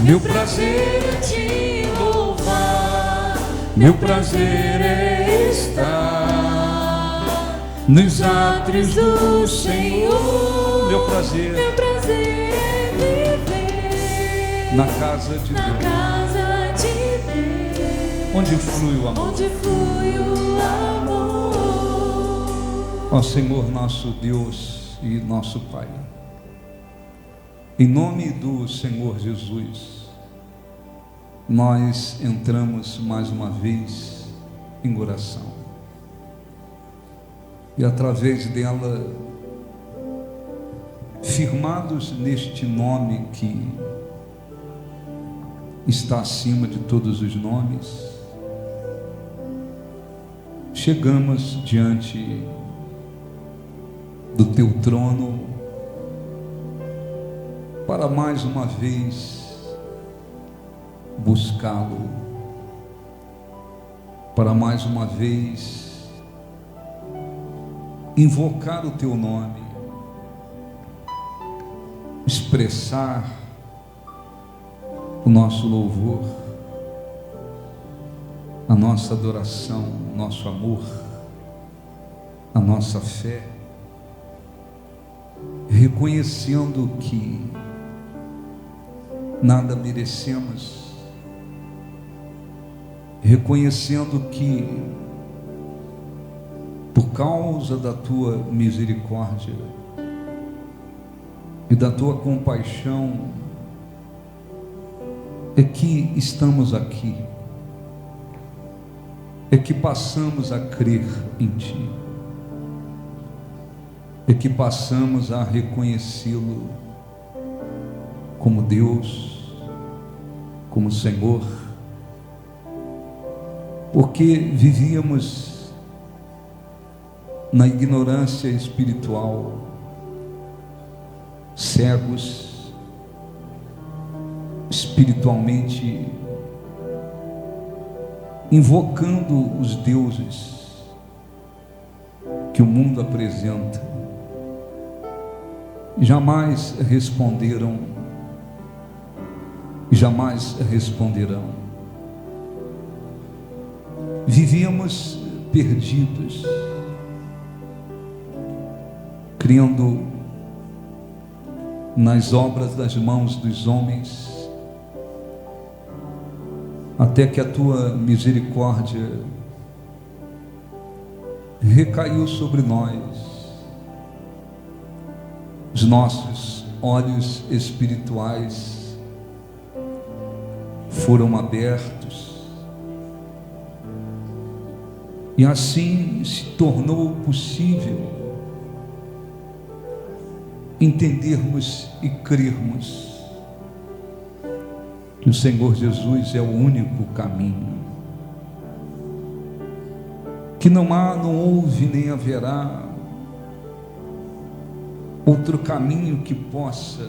Meu prazer é te louvar, meu prazer é estar nos átrios do Senhor. Meu prazer é viver na casa de Deus, onde flui o amor. Ó Senhor, nosso Deus e nosso Pai, em nome do Senhor Jesus, nós entramos mais uma vez em oração, e através dela, firmados neste nome que está acima de todos os nomes, chegamos diante do teu trono para mais uma vez buscá-lo, para mais uma vez invocar o teu nome, expressar o nosso louvor, a nossa adoração, o nosso amor, a nossa fé, reconhecendo que nada merecemos, reconhecendo que por causa da tua misericórdia e da tua compaixão é que estamos aqui, é que passamos a crer em ti, é que passamos a reconhecê-lo como Deus, como Senhor, porque vivíamos na ignorância espiritual, cegos, espiritualmente, invocando os deuses que o mundo apresenta, jamais responderam, jamais responderão. Vivíamos perdidos, crendo nas obras das mãos dos homens, até que a tua misericórdia recaiu sobre nós. Os nossos olhos espirituais foram abertos, e assim se tornou possível entendermos e crermos que o Senhor Jesus é o único caminho, que não há, não houve nem haverá outro caminho que possa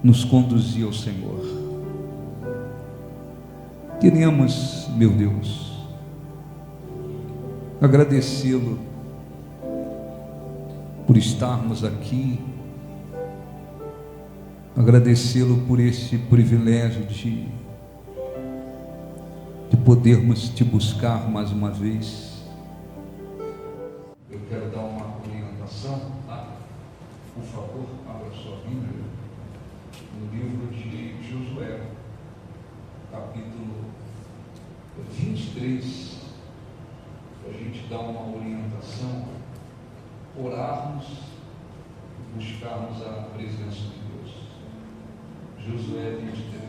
nos conduzir ao Senhor. Queremos, meu Deus, agradecê-lo por estarmos aqui, agradecê-lo por esse privilégio de podermos te buscar mais uma vez. Eu quero dar uma orientação, tá? Por favor, abra sua Bíblia no livro de Josué, capítulo 23, para a gente dar uma orientação, orarmos, buscarmos a presença de Deus. Josué 23.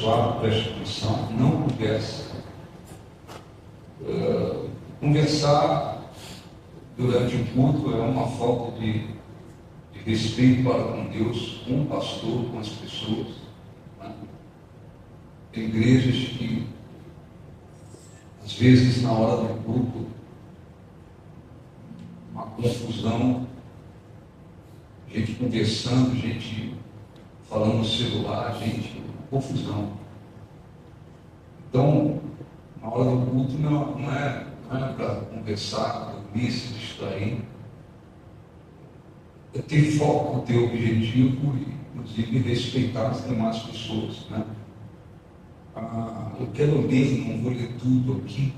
abençoado, preste atenção, não conversa. Conversar durante o culto é uma falta de respeito para com Deus, com o pastor, com as pessoas. Né? Tem igrejas que, às vezes, na hora do culto, uma confusão, gente conversando, gente falando no celular, gente, confusão. Então, na hora do culto não é para conversar, dormir, se distrair. É ter foco no teu objetivo e, inclusive, respeitar as demais pessoas. Né? Eu quero ler, não vou ler tudo aqui,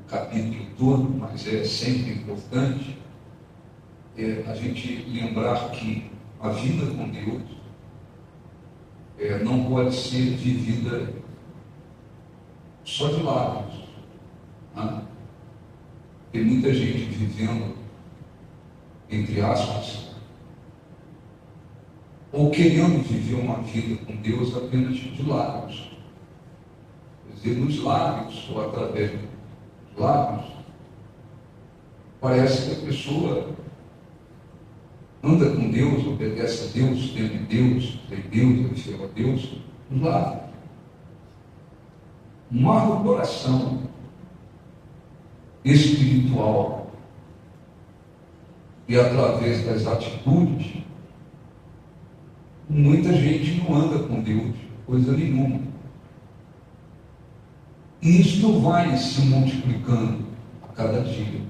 o capítulo todo, mas é sempre importante a gente lembrar que a vida com Deus não pode ser vivida só de lábios. Né? Tem muita gente vivendo, entre aspas, ou querendo viver uma vida com Deus apenas de lábios. Quer dizer, nos lábios, ou através dos lábios, parece que a pessoa anda com Deus, obedece a Deus, teme Deus, tem Deus, é fiel a Deus, nos lábios. Mas no coração espiritual e através das atitudes, muita gente não anda com Deus, coisa nenhuma. E isso vai se multiplicando a cada dia.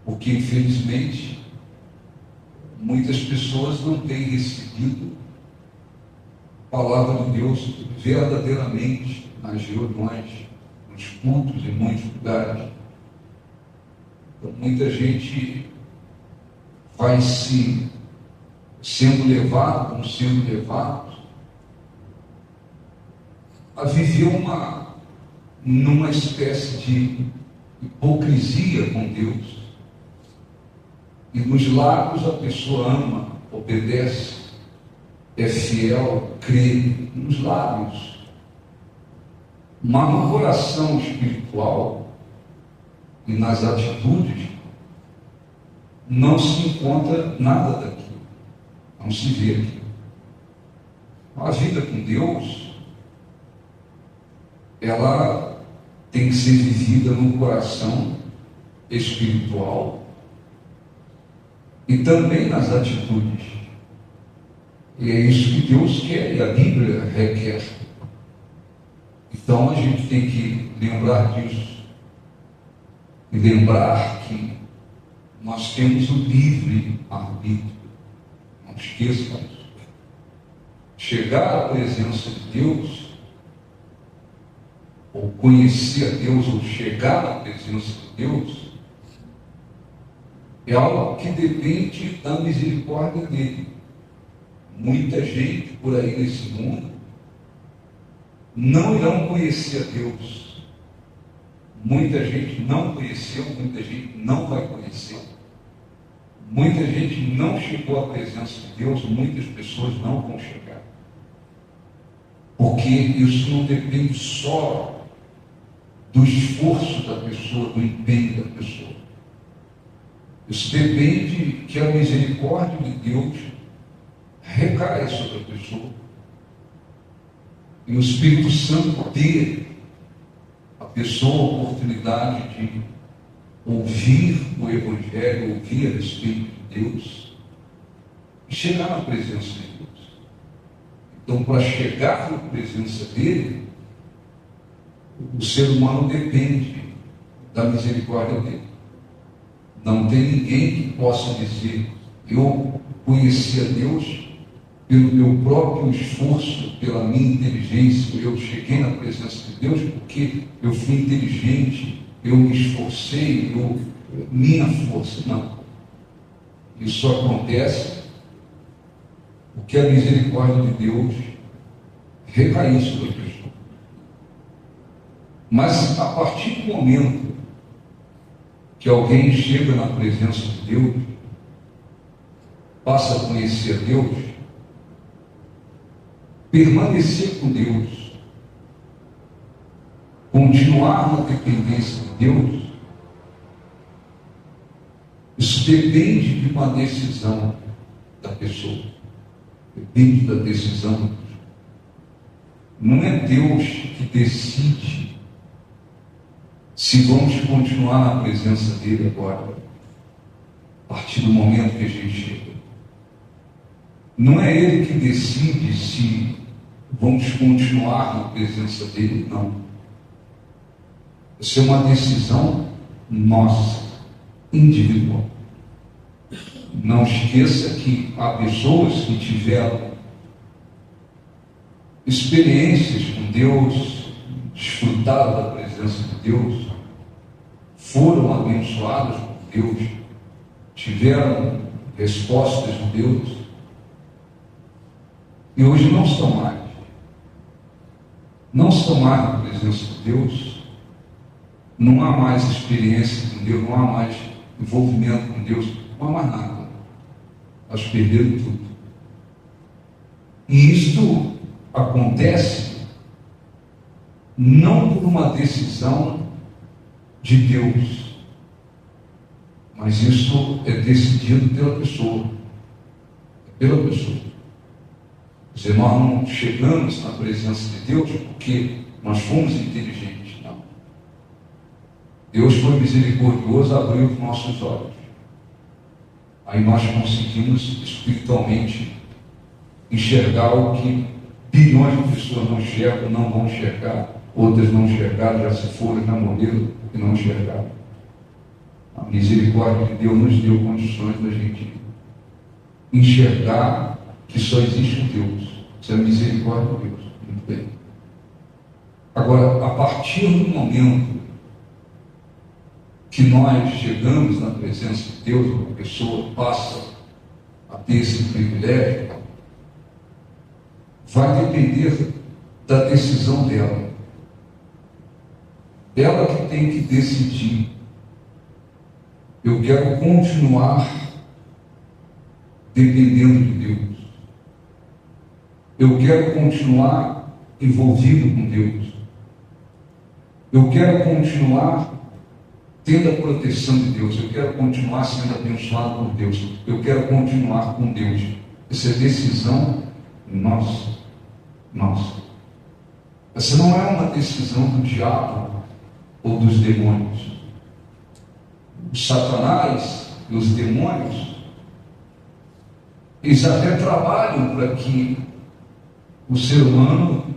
Porque, infelizmente, muitas pessoas não têm recebido a palavra de Deus verdadeiramente nas reuniões, nos cultos, em muitos lugares. Então, muita gente vai sendo levado a viver numa espécie de hipocrisia com Deus. E nos lábios a pessoa ama, obedece, é fiel, crê, nos lábios. Mas no coração espiritual e nas atitudes não se encontra nada daquilo, não se vê aquilo. A vida com Deus, ela tem que ser vivida no coração espiritual e também nas atitudes. E é isso que Deus quer e a Bíblia requer. Então a gente tem que lembrar disso e lembrar que nós temos o livre arbítrio. Não esqueçam isso. Chegar à presença de Deus, ou conhecer a Deus, ou chegar à presença de Deus, é algo que depende da misericórdia dele. Muita gente por aí nesse mundo não irão conhecer a Deus. Muita gente não conheceu, muita gente não vai conhecer. Muita gente não chegou à presença de Deus, muitas pessoas não vão chegar. Porque isso não depende só do esforço da pessoa, do empenho da pessoa. Isso depende que a misericórdia de Deus recai sobre a pessoa. E o Espírito Santo dê à pessoa a oportunidade de ouvir o Evangelho, ouvir a respeito de Deus e chegar na presença de Deus. Então, para chegar na presença dele, o ser humano depende da misericórdia dele. Não tem ninguém que possa dizer: eu conheci a Deus pelo meu próprio esforço, pela minha inteligência, eu cheguei na presença de Deus porque eu fui inteligente, eu me esforcei, minha força. Não. Isso só acontece porque a misericórdia de Deus recaiu sobre a pessoa. Mas a partir do momento que alguém chega na presença de Deus, passa a conhecer a Deus, permanecer com Deus, continuar na dependência de Deus, isso depende de uma decisão da pessoa, depende da decisão. Não é Deus que decide se vamos continuar na presença dele agora, a partir do momento que a gente chega. Não é ele que decide se vamos continuar na presença dele, não. Isso é uma decisão nossa, individual. Não esqueça que há pessoas que tiveram experiências com Deus, desfrutaram da presença de Deus, foram abençoadas por Deus, tiveram respostas de Deus, e hoje não estão mais. Não estão mais na presença de Deus, não há mais experiência com Deus, não há mais envolvimento com Deus, não há mais nada. Elas perderam tudo. E isto acontece não por uma decisão de Deus, mas isso é decidido pela pessoa. Pela pessoa. Quer dizer, nós não chegamos na presença de Deus porque nós fomos inteligentes, não. Deus foi misericordioso, abriu os nossos olhos. Aí nós conseguimos espiritualmente enxergar o que bilhões de pessoas não enxergam, não vão enxergar, outras não enxergaram, já se foram, já morreram e não enxergaram. A misericórdia de Deus nos deu condições da gente enxergar que só existe um Deus. Isso é a misericórdia de Deus. Muito bem. Agora, a partir do momento que nós chegamos na presença de Deus, uma pessoa passa a ter esse privilégio, vai depender da decisão dela. Ela que tem que decidir. Eu quero continuar dependendo de Deus. Eu quero continuar envolvido com Deus. Eu quero continuar tendo a proteção de Deus. Eu quero continuar sendo abençoado por Deus. Eu quero continuar com Deus. Essa é decisão nossa. Nossa. Essa não é uma decisão do diabo ou dos demônios. O Satanás e os demônios, eles até trabalham para que o ser humano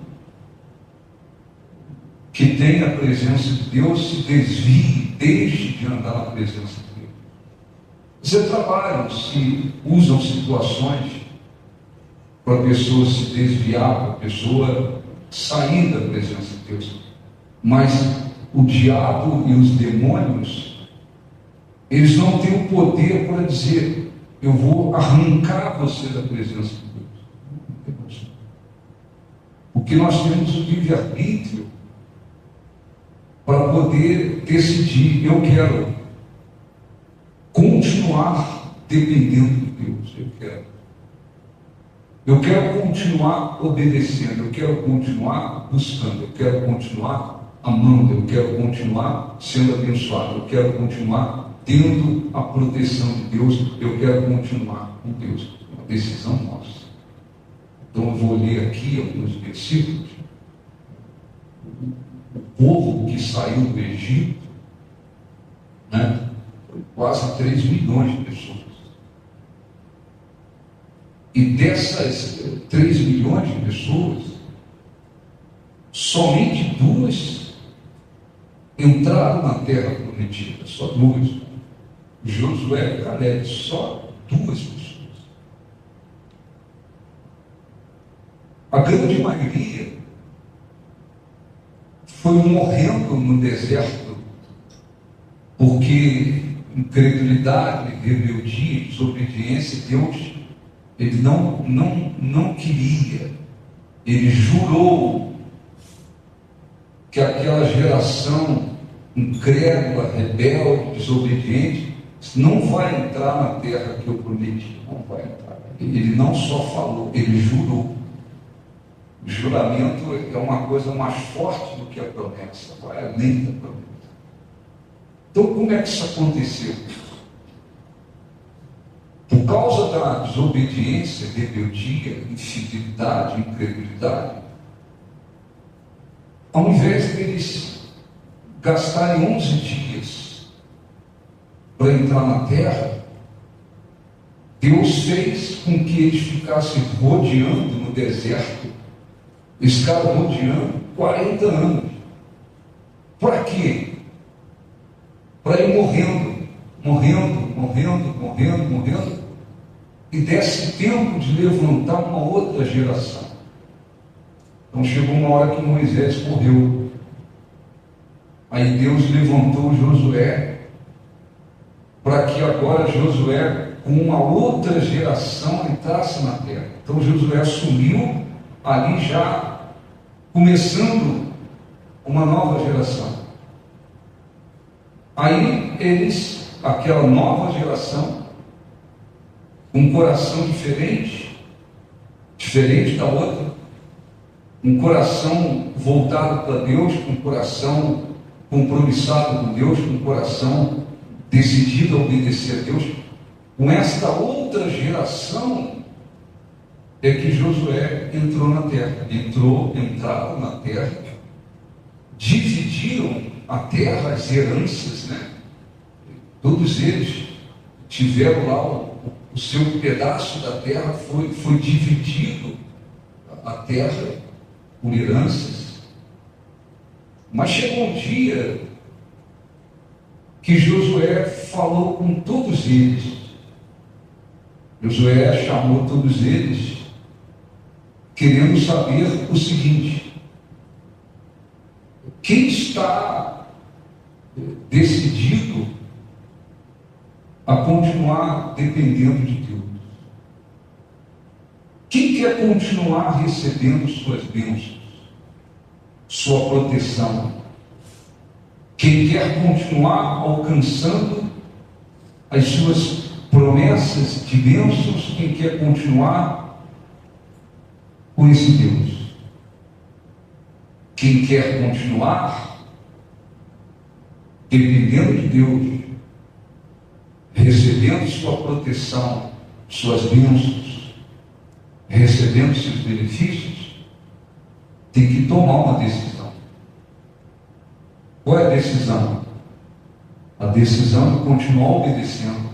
que tem a presença de Deus se desvie, deixe de andar na presença de Deus. Eles trabalham, se usam situações para a pessoa se desviar, para a pessoa sair da presença de Deus. Mas o diabo e os demônios, eles não têm o poder para dizer: eu vou arrancar você da presença de Deus. Porque nós temos o livre-arbítrio para poder decidir: eu quero continuar dependendo de Deus, eu quero continuar obedecendo, eu quero continuar buscando, eu quero continuar amando, eu quero continuar sendo abençoado, eu quero continuar tendo a proteção de Deus, eu quero continuar com Deus. É uma decisão nossa. Então eu vou ler aqui alguns versículos. O povo que saiu do Egito, né, foi quase 3 milhões de pessoas. E dessas 3 milhões de pessoas, somente 2 entraram na terra prometida, só 2. Josué e Caleb, só 2 pessoas. A grande maioria foi morrendo no deserto, porque incredulidade, rebeldia, desobediência, Deus, ele não queria, ele jurou que aquela geração incrédula, rebelde, desobediente, não vai entrar na terra que eu prometi, não vai entrar. Ele não só falou, ele jurou. O juramento é uma coisa mais forte do que a promessa, vai além da promessa. Então, como é que isso aconteceu? Por causa da desobediência, rebeldia, infidelidade, incredulidade, ao invés deles gastarem 11 dias para entrar na terra, Deus fez com que eles ficassem rodeando no deserto, eles ficaram rodeando 40 anos. Para quê? Para ir morrendo, e desse tempo de levantar uma outra geração. Então chegou uma hora que Moisés morreu. Aí Deus levantou Josué, para que agora Josué, com uma outra geração, entrasse na terra. Então Josué assumiu ali já, começando uma nova geração. Aí eles, aquela nova geração, com um coração diferente da outra, um coração voltado para Deus, com um coração compromissado com Deus, com um coração decidido a obedecer a Deus. Com esta outra geração é que Josué entrou na terra. Entraram na terra, dividiram a terra, as heranças, né? Todos eles tiveram lá o seu pedaço da terra, foi dividido a terra por heranças. Mas chegou um dia que Josué falou com todos eles. Josué chamou todos eles, querendo saber o seguinte: quem está decidido a continuar dependendo de Deus? Quem quer continuar recebendo suas bênçãos, sua proteção? Quem quer continuar alcançando as suas promessas de bênçãos? Quem quer continuar com esse Deus? Quem quer continuar dependendo de Deus, recebendo sua proteção, suas bênçãos, recebendo seus benefícios, tem que tomar uma decisão. Qual é a decisão? A decisão de continuar obedecendo,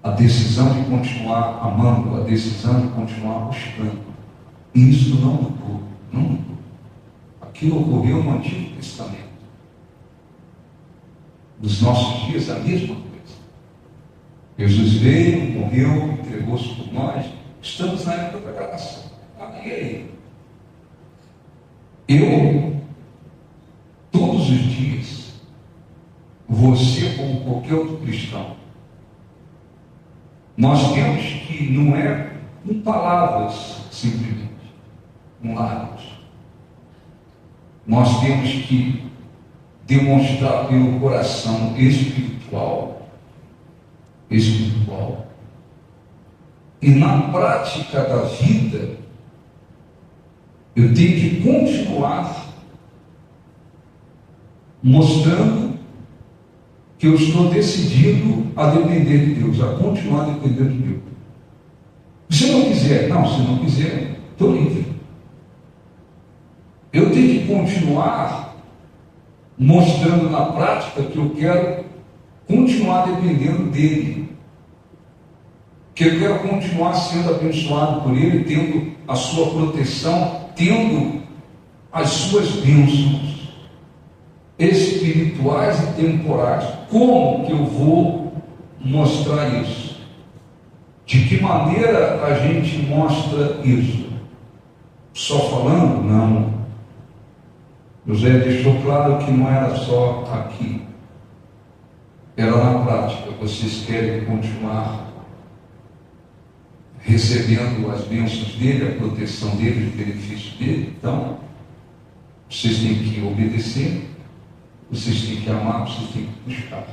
a decisão de continuar amando, a decisão de continuar buscando. E isso não mudou, não mudou. Aquilo ocorreu no Antigo Testamento. Nos nossos dias, a mesma coisa. Jesus veio, morreu, entregou-se por nós. Estamos na época da graça. E aí? Eu, todos os dias, você como qualquer outro cristão, nós temos que, não é com palavras simplesmente, com lábios, nós temos que demonstrar pelo coração espiritual, e na prática da vida, eu tenho que continuar mostrando que eu estou decidido a depender de Deus, a continuar dependendo de Deus. Se não quiser, se não quiser, estou livre. Eu tenho que continuar mostrando na prática que eu quero continuar dependendo dele, que eu quero continuar sendo abençoado por ele, tendo a sua proteção, tendo as suas bênçãos espirituais e temporais. Como que eu vou mostrar isso? De que maneira a gente mostra isso? Só falando? Não. José deixou claro que não era só aqui, era na prática. Vocês querem continuar recebendo as bênçãos dele, a proteção dele, os benefícios dele? Então, vocês têm que obedecer, vocês têm que amar, vocês têm que buscar.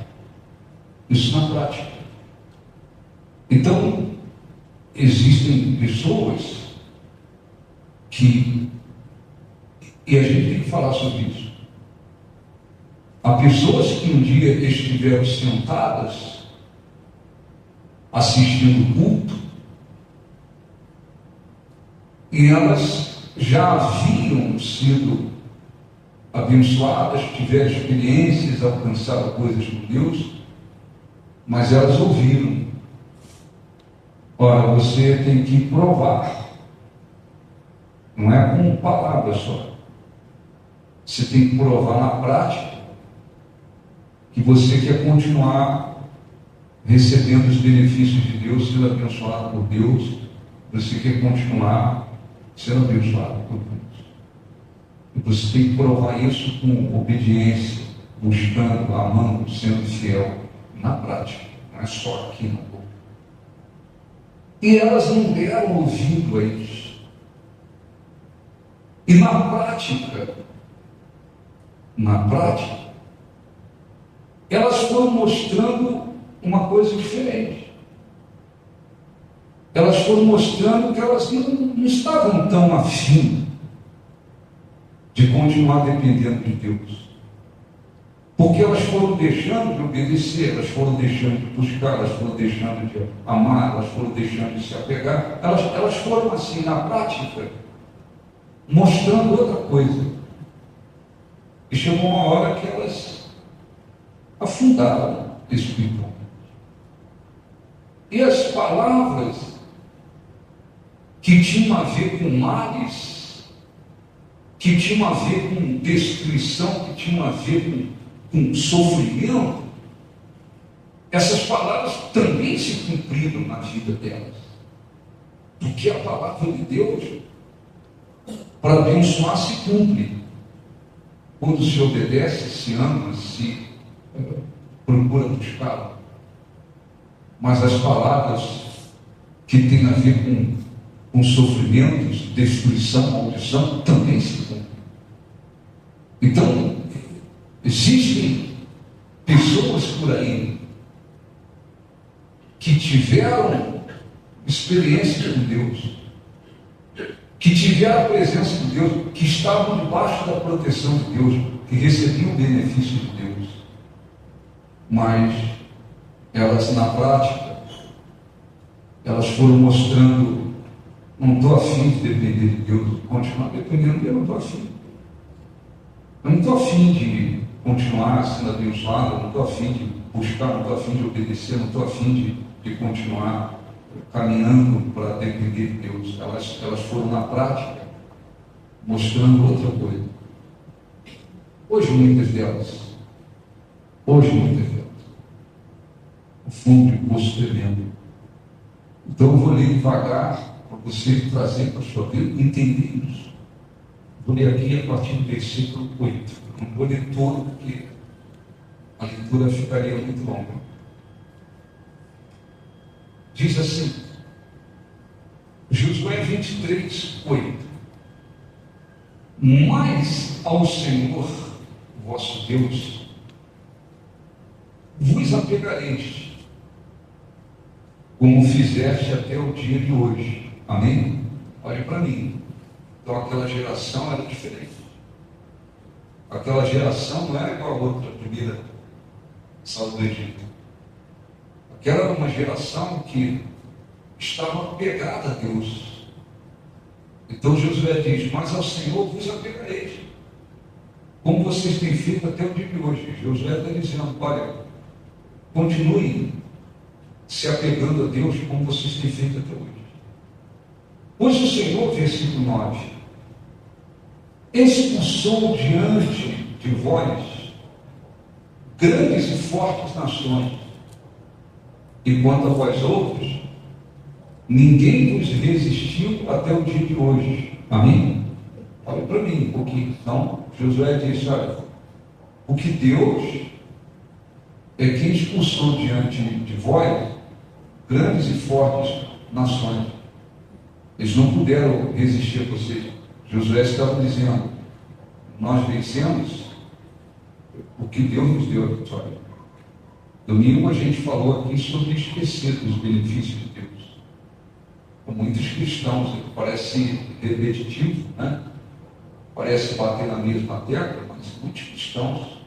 Isso na prática. Então, existem pessoas E a gente tem que falar sobre isso. Há pessoas que um dia estiveram sentadas assistindo o culto e elas já haviam sido abençoadas, tiveram experiências, alcançaram coisas com Deus, mas elas ouviram: olha, você tem que provar, não é com palavras só, você tem que provar na prática que você quer continuar recebendo os benefícios de Deus, sendo abençoado por Deus, você quer continuar sendo abençoado por Deus. E você tem que provar isso com obediência, buscando, amando, sendo fiel na prática, não é só aqui na boca. E elas não deram ouvido a isso. E na prática, elas foram mostrando uma coisa diferente. Elas foram mostrando que elas não estavam tão afim de continuar dependendo de Deus. Porque elas foram deixando de obedecer, elas foram deixando de buscar, elas foram deixando de amar, elas foram deixando de se apegar. Elas foram assim, na prática, mostrando outra coisa. E chegou uma hora que elas afundaram espiritualmente. E as palavras que tinham a ver com males, que tinham a ver com destruição, que tinham a ver com sofrimento, essas palavras também se cumpriram na vida delas. Porque a palavra de Deus, para abençoar, se cumpre. Quando se obedece, se ama, se procura buscar. Mas as palavras que têm a ver com sofrimentos, destruição, maldição, também se cumprem. Então, existem pessoas por aí que tiveram experiência com Deus, que tiveram a presença de Deus, que estavam debaixo da proteção de Deus, que recebiam o benefício de Deus, mas elas na prática, elas foram mostrando: não estou afim de depender de Deus, continuar dependendo de Deus, não estou afim. Eu não estou afim de continuar sendo abençoado, eu não estou afim de buscar, não estou afim de obedecer, não estou afim de continuar caminhando para depender de Deus. Elas foram na prática mostrando outra coisa. Hoje muitas delas, o fundo de poço tremendo. Então eu vou ler devagar para você trazer para a sua vida, entender isso. Vou ler aqui a partir do versículo 8. Não vou ler todo, porque a leitura ficaria muito longa. Diz assim, Josué 23, 8. Mas ao Senhor, vosso Deus, vos apegareis, como fizeste até o dia de hoje. Amém? Olhe para mim. Então aquela geração era diferente. Aquela geração não era igual a outra, a primeira saída do Egito. Aquela era uma geração que estava apegada a Deus. Então Josué diz: mas ao Senhor vos apegareis, como vocês têm feito até o dia de hoje. Josué está dizendo: olha, continuem se apegando a Deus como vocês têm feito até hoje. Pois o Senhor, versículo 9, expulsou diante de vós grandes e fortes nações, e quanto a vós outros, ninguém vos resistiu até o dia de hoje. Amém? Olha para mim um pouquinho. Então, Josué disse: olha, porque Deus é quem expulsou diante de vós grandes e fortes nações. Eles não puderam resistir a vocês. Josué estava dizendo: nós vencemos porque Deus nos deu a vitória. Domingo a gente falou aqui sobre esquecer dos benefícios de Deus. com muitos cristãos, parece repetitivo, né? Parece bater na mesma tecla, mas muitos cristãos,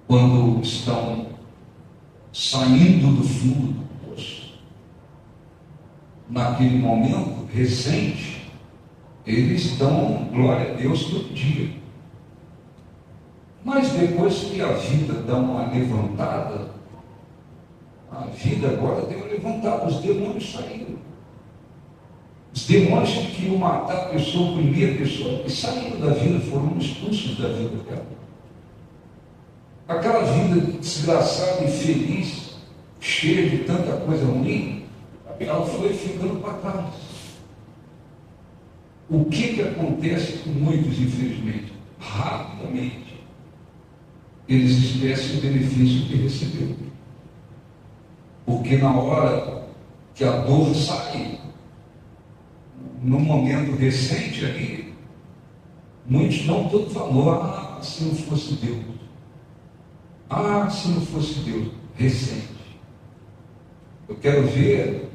quando estão saindo do fundo do poço, naquele momento recente, eles dão glória a Deus todo dia. Mas depois que a vida dá uma levantada, a vida agora deu uma levantada, os demônios saíram. Os demônios que queriam matar a pessoa, oprimir a pessoa, e saíram da vida, foram expulsos da vida dela. Aquela vida desgraçada, infeliz, cheia de tanta coisa ruim, ela foi ficando para trás. O que acontece com muitos, infelizmente? Rapidamente, eles esquecem o benefício que receberam. Porque na hora que a dor sai, no momento recente ali, muitos dão todo valor. Ah, se não fosse Deus. Ah, se não fosse Deus. Recente. Eu quero ver,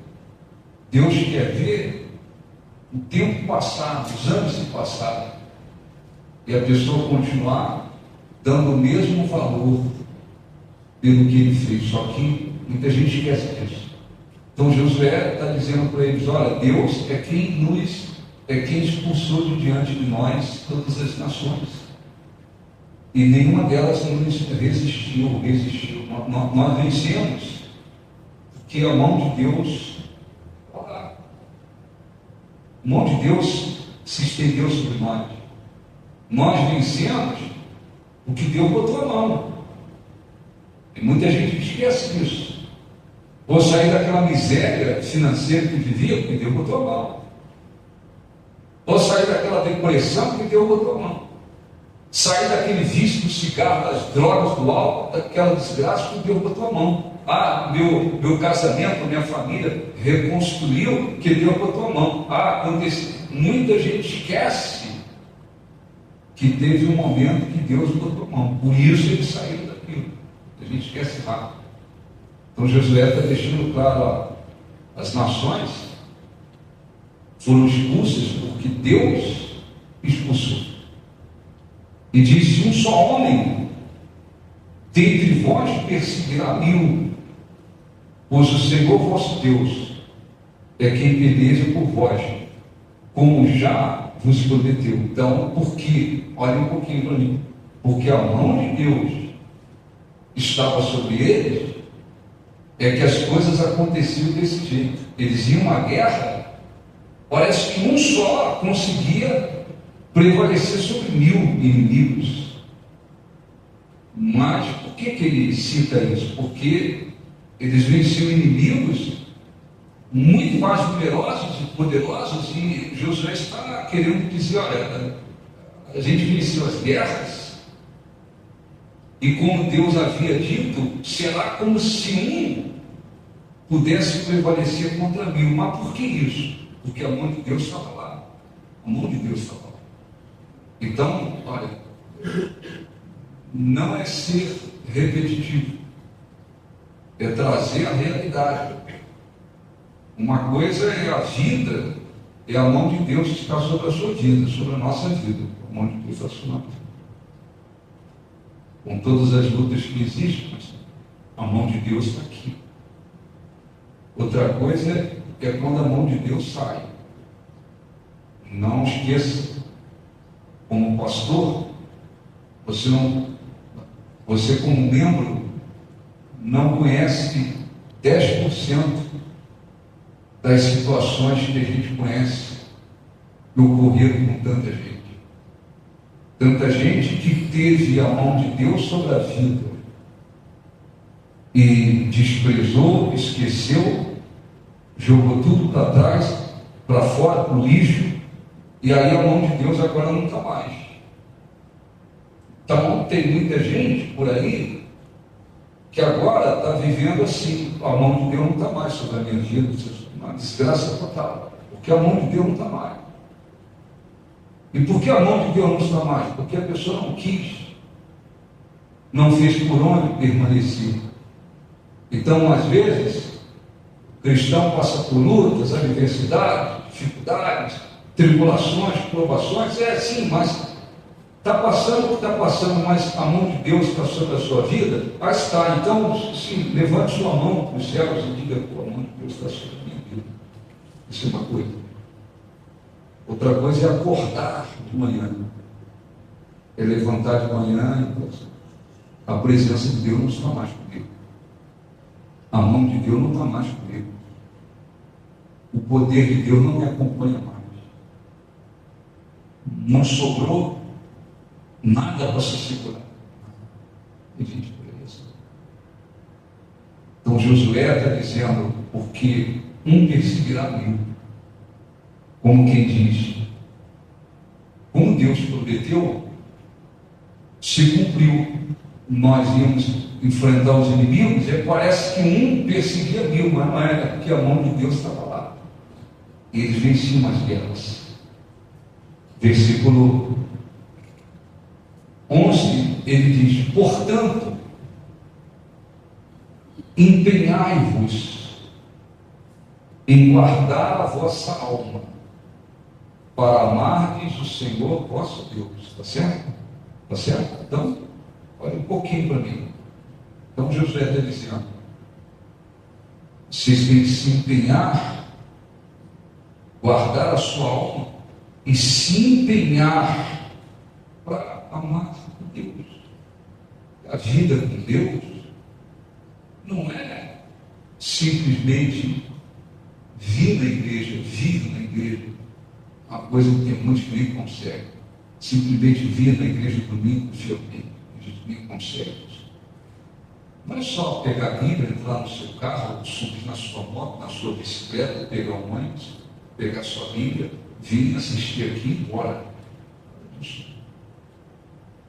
Deus quer ver o tempo passar, os anos se passarem, e a pessoa continuar dando o mesmo valor pelo que ele fez. Só que muita gente esquece disso. Então Josué está dizendo para eles: olha, Deus é quem expulsou de diante de nós todas as nações. E nenhuma delas nos resistiu. Nós vencemos, porque a mão de Deus, a mão de Deus se estendeu sobre nós. Nós vencemos porque Deus botou a mão. E muita gente esquece disso. Vou sair daquela miséria financeira que vivia, porque Deus botou a mão. Vou sair daquela depressão, porque Deus botou a mão. Sair daquele vício do cigarro, das drogas, do álcool, daquela desgraça, porque Deus botou a mão. Ah, meu casamento, minha família reconstruiu, porque Deus botou a mão. Ah, aconteceu. Muita gente esquece que teve um momento que Deus botou a mão. Por isso eles saíram daquilo. A gente esquece rápido. Então Josué está deixando claro, ó, as nações foram expulsas porque Deus expulsou. E diz: se um só homem dentre vós perseguirá 1000, pois o Senhor vosso Deus é quem peleja por vós, como já vos prometeu. Então, por quê? Olha um pouquinho para mim. Porque a mão de Deus estava sobre eles, é que as coisas aconteciam desse jeito. Eles iam à guerra, parece que um só conseguia prevalecer sobre 1000 inimigos. Mas por que ele cita isso? Porque eles venciam inimigos muito mais numerosos e poderosos, e Josué está querendo dizer: olha, a gente venceu as guerras, e como Deus havia dito, será como se um pudesse prevalecer contra 1000. Mas por que isso? Porque a mão de Deus estava lá. A mão de Deus estava lá. Então, olha, não é ser repetitivo, é trazer a realidade. Uma coisa é a vida, é a mão de Deus que está sobre a sua vida, sobre a nossa vida. A mão de Deus está sobre a nossa vida. Com todas as lutas que existem, mas a mão de Deus está aqui. Outra coisa é quando a mão de Deus sai. Não esqueça, como pastor, você como membro não conhece 10% das situações que a gente conhece que ocorreram com tanta gente. Tanta gente que teve a mão de Deus sobre a vida e desprezou, esqueceu, jogou tudo para trás, para fora, para o lixo, e aí a mão de Deus agora não está mais. Então tem muita gente por aí que agora está vivendo assim: a mão de Deus não está mais sobre a minha vida, uma desgraça total, porque a mão de Deus não está mais. E por que a mão de Deus não está mais? Porque a pessoa não quis, não fez por onde permanecer. Então, às vezes, o cristão passa por lutas, adversidades, dificuldades, tribulações, provações, é assim, mas está passando o que está passando, mas a mão de Deus está sobre a sua vida, está. Então, sim, levante sua mão para os céus e diga: pô, a mão de Deus está sobre a minha vida. Isso é uma coisa. Outra coisa é acordar de manhã, é levantar de manhã e a presença de Deus não está mais comigo. A mão de Deus não está mais comigo. O poder de Deus não me acompanha mais. Não sobrou nada para se segurar. Existe por isso. Então Josué está dizendo: porque um perseguirá mil. Como quem diz, como Deus prometeu, se cumpriu. Nós íamos enfrentar os inimigos, e parece que um perseguia mil, mas não era, porque a mão de Deus estava lá. E eles venciam as guerras. Versículo 11, ele diz: portanto, empenhai-vos em guardar a vossa alma, para amardes o Senhor vosso Deus. Está certo? Está certo? Então, olha um pouquinho para mim. Então Josué está dizendo: vocês têm que se empenhar, guardar a sua alma e se empenhar para amar Deus. A vida com Deus não é simplesmente vir na igreja, uma coisa que tem muitos que nem conseguem. Simplesmente vir na igreja domingo, fielmente, a gente nem consegue isso. Não é só pegar a Bíblia, entrar no seu carro, subir na sua moto, na sua bicicleta, pegar um ônibus, pegar a sua Bíblia, vir assistir aqui e ir embora.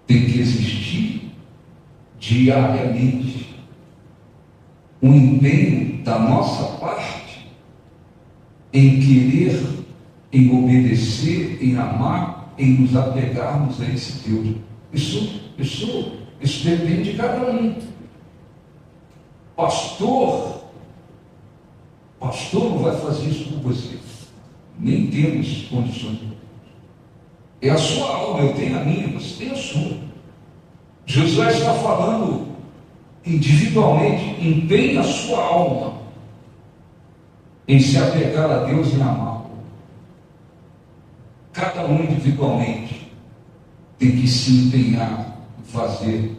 Tem que existir diariamente um empenho da nossa parte em querer, em obedecer, em amar, em nos apegarmos a esse Deus. Isso depende de cada um. Pastor não vai fazer isso por você. Nem temos condições. É a sua alma, eu tenho a minha, você tem a sua. Josué está falando individualmente: empenhe a sua alma em se apegar a Deus e amá-lo. Cada um individualmente tem que se empenhar em fazer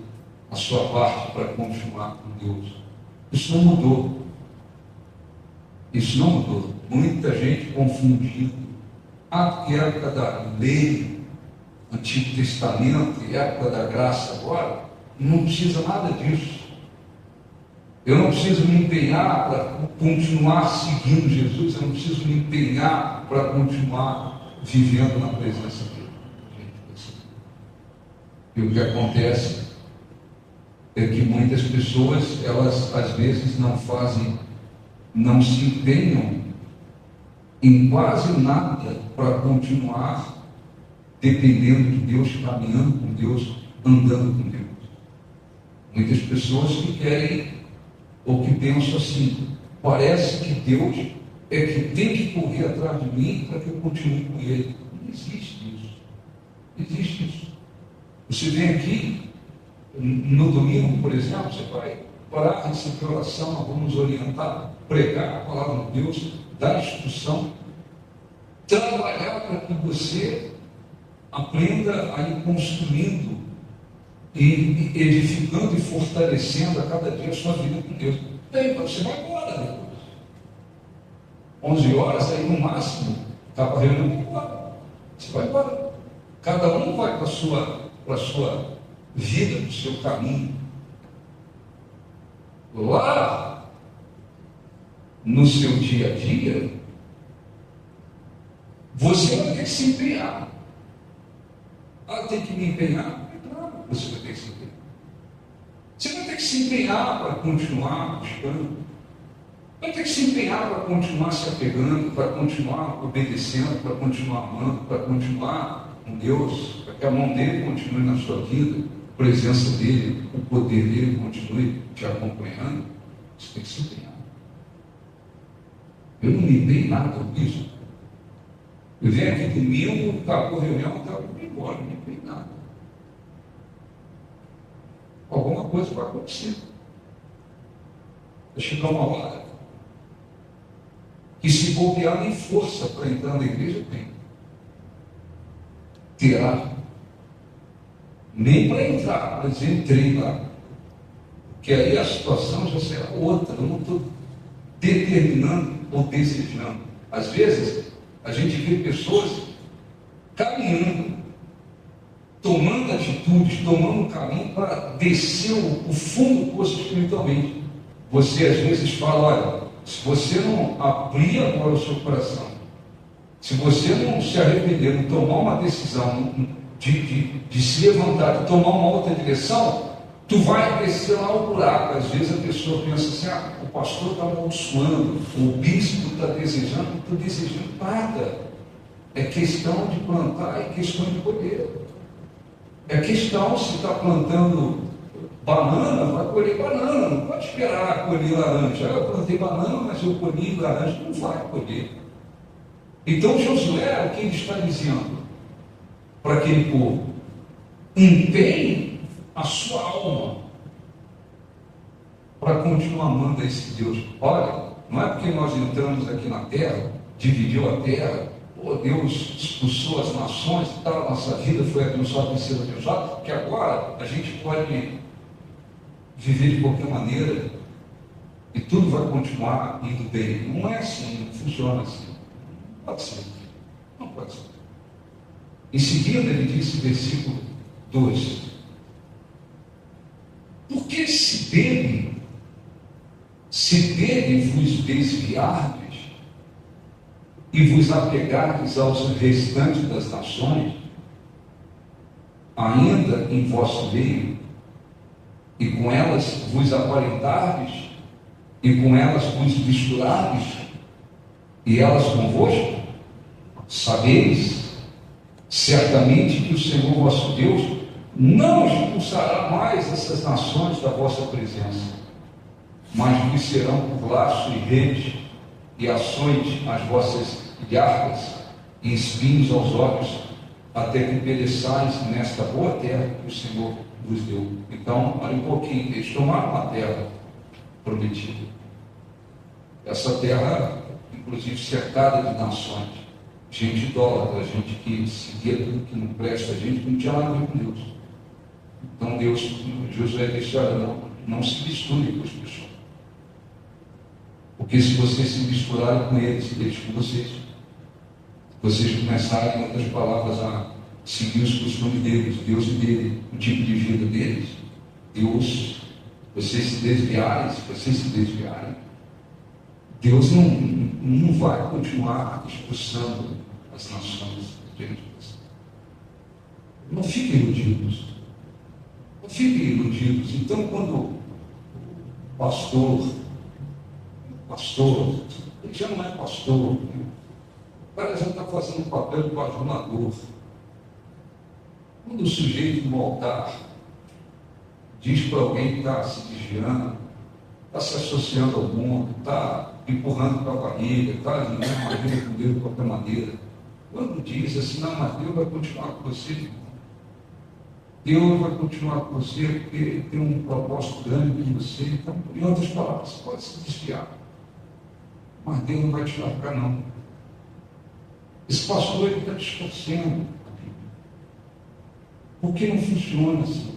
a sua parte para continuar com Deus. Isso não mudou. Isso não mudou. Muita gente confundindo a época da lei, Antigo Testamento, e época da graça agora. Não precisa nada disso. Eu não preciso me empenhar para continuar seguindo Jesus. Eu não preciso me empenhar para continuar vivendo na presença dele. E o que acontece é que muitas pessoas, elas às vezes não se empenham em quase nada para continuar dependendo de Deus, caminhando com Deus, andando com Deus. Muitas pessoas que querem, ou que pensam assim: parece que Deus é que tem que correr atrás de mim para que eu continue com Ele. Não existe isso. Não existe isso. Você vem aqui, no domingo, por exemplo, você vai parar, receber oração, nós vamos orientar, pregar a palavra de Deus, dar instrução, trabalhar para que você aprenda a ir construindo e edificando e fortalecendo a cada dia a sua vida com Deus. Bem, você vai embora depois. 11 horas, aí no máximo, está para a reunião, embora. Você vai embora. Cada um vai para a sua vida, para o seu caminho. Lá, no seu dia a dia, você vai ter que se empenhar. Tem que me empenhar? É claro que você vai ter que se empenhar. Você vai ter que se empenhar para continuar buscando. Vai ter que se empenhar para continuar se apegando, para continuar obedecendo, para continuar amando, para continuar com Deus, para que a mão dele continue na sua vida, a presença dele, o poder dele continue te acompanhando. Você tem que se empenhar. Eu não me dei nada com isso. Eu venho aqui domingo, acabou a reunião, eu vou embora, não me dei nada. Alguma coisa vai acontecer. Vai chegar uma hora que, se bobear, nem força para entrar na igreja tem. Terá. Nem para entrar, mas entrei lá. Porque aí a situação já será outra. Eu não estou determinando ou desejando. Às vezes, a gente vê pessoas caminhando, tomando atitudes, tomando um caminho para descer o fundo do poço espiritualmente. Você às vezes fala, olha, se você não abrir agora o seu coração, se você não se arrepender, não tomar uma decisão, de se levantar, de tomar uma outra direção, tu vai descer lá o buraco. Às vezes a pessoa pensa assim, o pastor está amaldiçoando, o bispo está desejando, não estou desejando nada. É questão de plantar, é questão de colher. É questão, se está plantando banana, vai colher banana, não pode esperar colher laranja. Eu plantei banana, mas eu colhi laranja, não vai colher. Então Josué, o que ele está dizendo para aquele povo? Empenhe a sua alma para continuar amando a esse Deus. Olha, não é porque nós entramos aqui na terra, dividiu a terra, Deus expulsou as nações e tal, a nossa vida foi abençoada e ser abençoada, que agora a gente pode viver de qualquer maneira e tudo vai continuar indo bem. Não é assim, não funciona assim. Não pode ser. Não pode ser. Em seguida ele disse, versículo 2: porque se dele vos desviardes e vos apegardes aos restantes das nações, ainda em vosso meio, e com elas vos aparentardes, e com elas vos misturardes, e elas convosco, sabeis certamente que o Senhor vosso Deus não expulsará mais essas nações da vossa presença, mas vos serão por laço e rede, e ações às vossas ilhargas, e espinhos aos olhos, até que pereçais nesta boa terra que o Senhor vos deu. Então, olha um pouquinho, eles tomaram uma terra prometida. Essa terra, inclusive, cercada de nações, gente idólatra, gente que seguia tudo que não presta, gente que não tinha nada a ver com Deus. Então Josué disse, olha, não se misture com as pessoas. Porque se vocês se misturarem com eles com vocês começarem, em outras palavras, a seguir os costumes deles, Deus e dele, o tipo de vida deles, vocês se desviarem, Deus não vai continuar expulsando as nações de Deus. Não fiquem iludidos. Não fiquem iludidos. Então, quando o pastor, ele já não é pastor, né? O cara já está fazendo o papel de bajulador. Quando o sujeito no altar diz para alguém que está se desviando, está se associando ao mundo, está empurrando para a barriga, está dizendo uma vida com Deus de qualquer maneira, quando diz assim, não, mas Deus vai continuar com você, Deus vai continuar com você porque tem um propósito grande com você. Então, em outras palavras, você pode se desviar, mas Deus não vai te largar, não. Esse pastor está distorcendo, porque não funciona assim.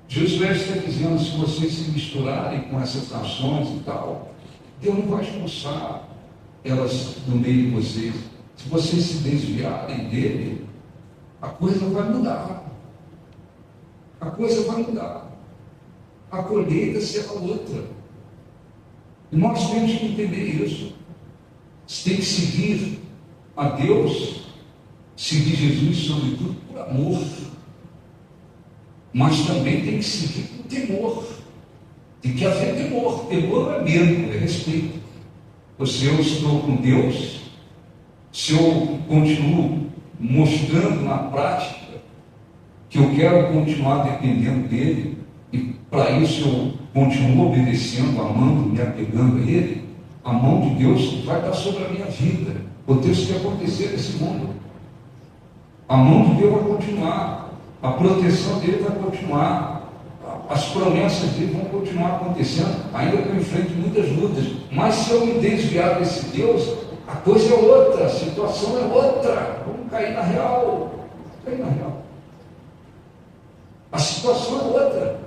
Josué está dizendo, se vocês se misturarem com essas nações e tal, Deus não vai expulsar elas do meio de vocês. Se vocês se desviarem dele, a coisa vai mudar. A coisa vai mudar. A colheita será outra. E nós temos que entender isso. Você tem que seguir a Deus, seguir Jesus, sobretudo, por amor. Mas também tem que seguir com temor. Tem que haver temor. Temor não é medo, é respeito. Se eu estou com Deus, se eu continuo mostrando na prática que eu quero continuar dependendo dele, e para isso eu continuo obedecendo, amando, me apegando a ele, A mão de Deus vai estar sobre a minha vida. Aconteça o que acontecer nesse mundo. A mão de Deus vai continuar. A proteção dele vai continuar. As promessas dele vão continuar acontecendo, ainda que eu enfrente muitas lutas. Mas se eu me desviar desse Deus, a coisa é outra, a situação é outra. Vamos cair na real. Cair na real. A situação é outra.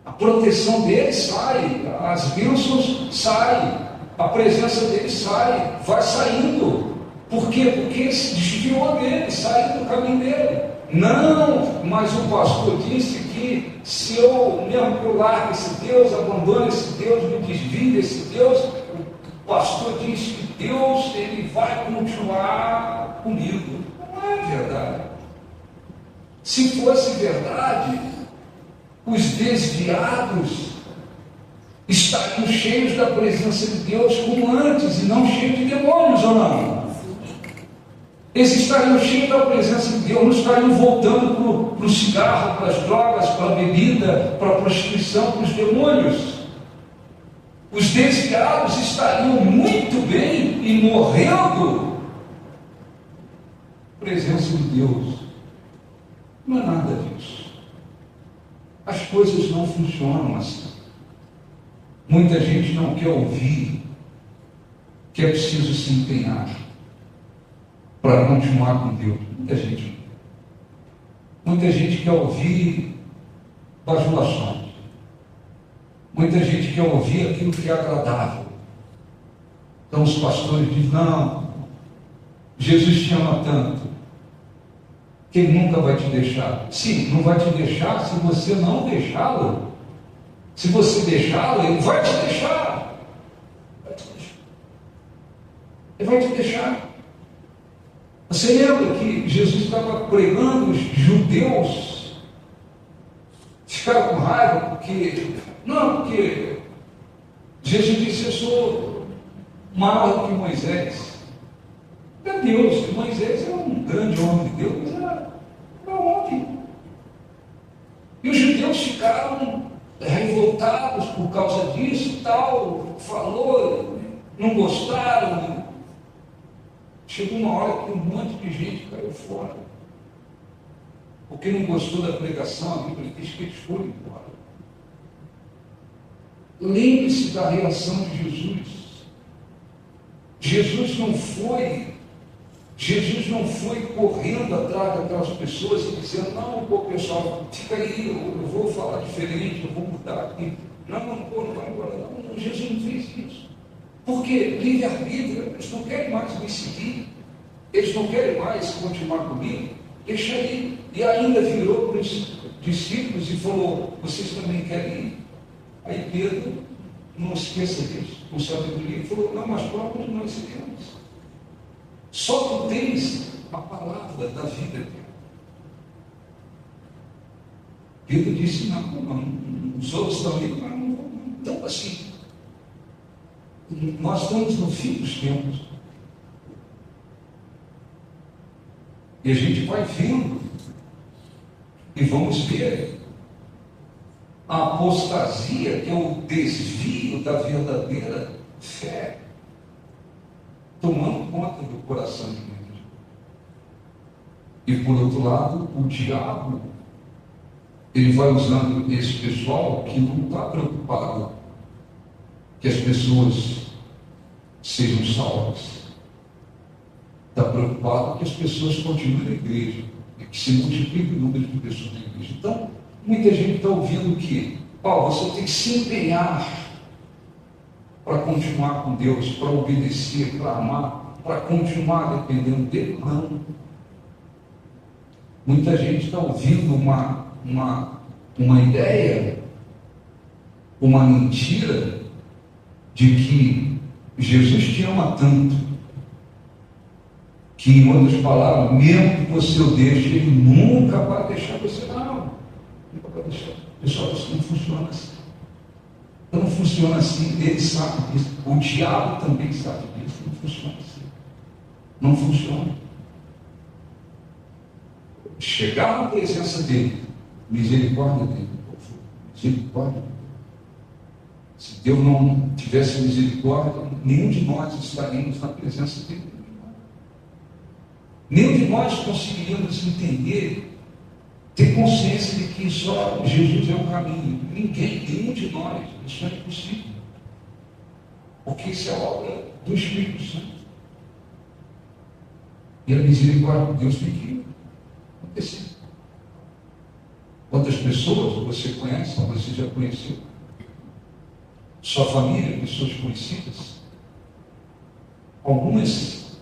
A proteção dele sai, as bênçãos saem, a presença dele sai, vai saindo. Por quê? Porque se desviou dele, saiu do caminho dele. Não, mas o pastor disse que se eu mesmo que eu largue esse Deus, abandone esse Deus, me desvie desse Deus, o pastor disse que Deus ele vai continuar comigo. Não é verdade. Se fosse verdade, os desviados estariam cheios da presença de Deus como antes, e não cheios de demônios, ou não? Eles estariam cheios da presença de Deus, não estariam voltando para o cigarro, para as drogas, para a bebida, para a prostituição, para os demônios. Os desviados estariam muito bem e morrendo. Presença de Deus. Não é nada disso. As coisas não funcionam assim. Muita gente não quer ouvir que é preciso se empenhar para continuar com Deus. Muita gente quer ouvir bajulações. Muita gente quer ouvir aquilo que é agradável. Então os pastores dizem, não, Jesus te ama tanto, que Ele nunca vai te deixar. Sim, não vai te deixar se você não deixá-lo. Se você deixá-lo, Ele vai te deixar. Ele vai te deixar. Você lembra que Jesus estava pregando, os judeus ficaram com raiva, porque Jesus disse, eu sou maior que Moisés. É Deus, que Moisés é um grande homem de Deus, mas era um homem. E os judeus ficaram revoltados por causa disso e tal, falou, não gostaram. Chegou uma hora que um monte de gente caiu fora. Porque não gostou da pregação, a Bíblia diz que eles foram embora. Lembre-se da reação de Jesus. Jesus não foi correndo atrás daquelas pessoas e dizendo, não, pô, pessoal, fica aí, eu vou falar diferente, eu vou mudar aqui. Não vai embora. Não, Jesus não fez isso. Porque livre-arbítrio, eles não querem mais me seguir, eles não querem mais continuar comigo, deixa aí. E ainda virou para os discípulos e falou, vocês também querem ir? Aí Pedro, não esqueça disso, com sabedoria, falou, não, mas para onde nós iremos? Só tu tens a palavra da vida. Pedro disse, não, os outros estão ali, não. Então assim, nós estamos no fim dos tempos. E a gente vai vendo e vamos ver a apostasia, que é o desvio da verdadeira fé, tomando conta do coração de muitos. E por outro lado, o diabo, ele vai usando esse pessoal que não está preocupado que as pessoas sejam salvas. Está preocupado que as pessoas continuem na igreja e que se multiplique o número de pessoas na igreja. Então, muita gente está ouvindo que, você tem que se empenhar para continuar com Deus, para obedecer, para amar, para continuar dependendo dele. Não. Muita gente está ouvindo uma ideia, uma mentira, de que Jesus te ama tanto, que, em outras palavras, mesmo que você o deixe, Ele nunca vai deixar você. Não, nunca vai deixar. Pessoal, isso não funciona assim. Não funciona assim, Ele sabe disso. O diabo também sabe disso. Não funciona assim. Não funciona. Chegar na presença dele, misericórdia dele, misericórdia dele. Se Deus não tivesse misericórdia, nenhum de nós estaríamos na presença dele. Nenhum de nós conseguiríamos entender, ter consciência de que só Jesus é o caminho. Nenhum de nós, isso é impossível. Porque isso é obra do Espírito Santo. E a misericórdia de Deus tem que acontecer. Quantas pessoas você conhece, ou você já conheceu? Sua família, pessoas conhecidas? Algumas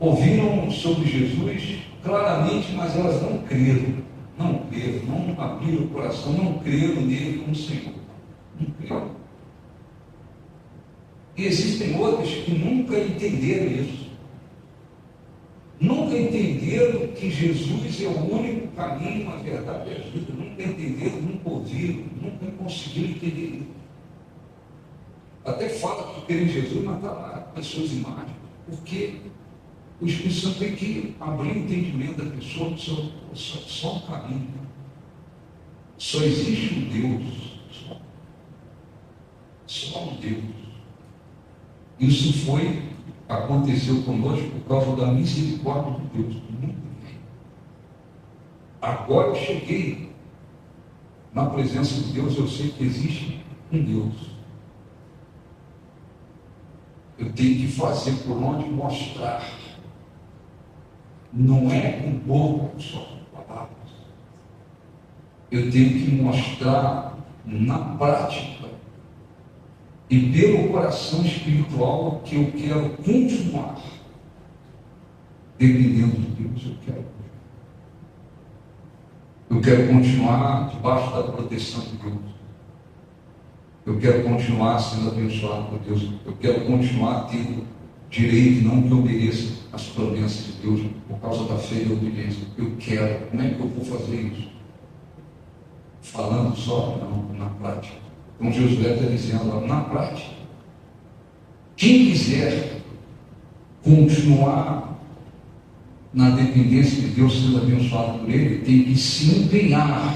ouviram sobre Jesus claramente, mas elas não creram, não abriram o coração, não creram nele como Senhor. Não creram. E existem outras que nunca entenderam isso. Nunca entenderam que Jesus é o único caminho, a verdade e a vida. Nunca entenderam, nunca ouviram, nunca conseguiram entender isso. Até fala que querem Jesus, mas está lá com as suas imagens. Porque o Espírito Santo tem que abrir o entendimento da pessoa, só um caminho. Só existe um Deus. Só um Deus. Isso aconteceu conosco por causa da misericórdia de Deus. Agora eu cheguei na presença de Deus, eu sei que existe um Deus. Eu tenho que fazer por onde mostrar. Não é com boca só, com palavras. Eu tenho que mostrar na prática e pelo coração espiritual que eu quero continuar dependendo de Deus. Eu quero continuar debaixo da proteção de Deus. Eu quero continuar sendo abençoado por Deus. Eu quero continuar tendo direito, não que obedeça às promessas de Deus por causa da fé e da obediência. Eu quero. Como é que eu vou fazer isso? Falando só? Não, na prática. Como Josué está dizendo, na prática. Quem quiser continuar na dependência de Deus, sendo abençoado por Ele, tem que se empenhar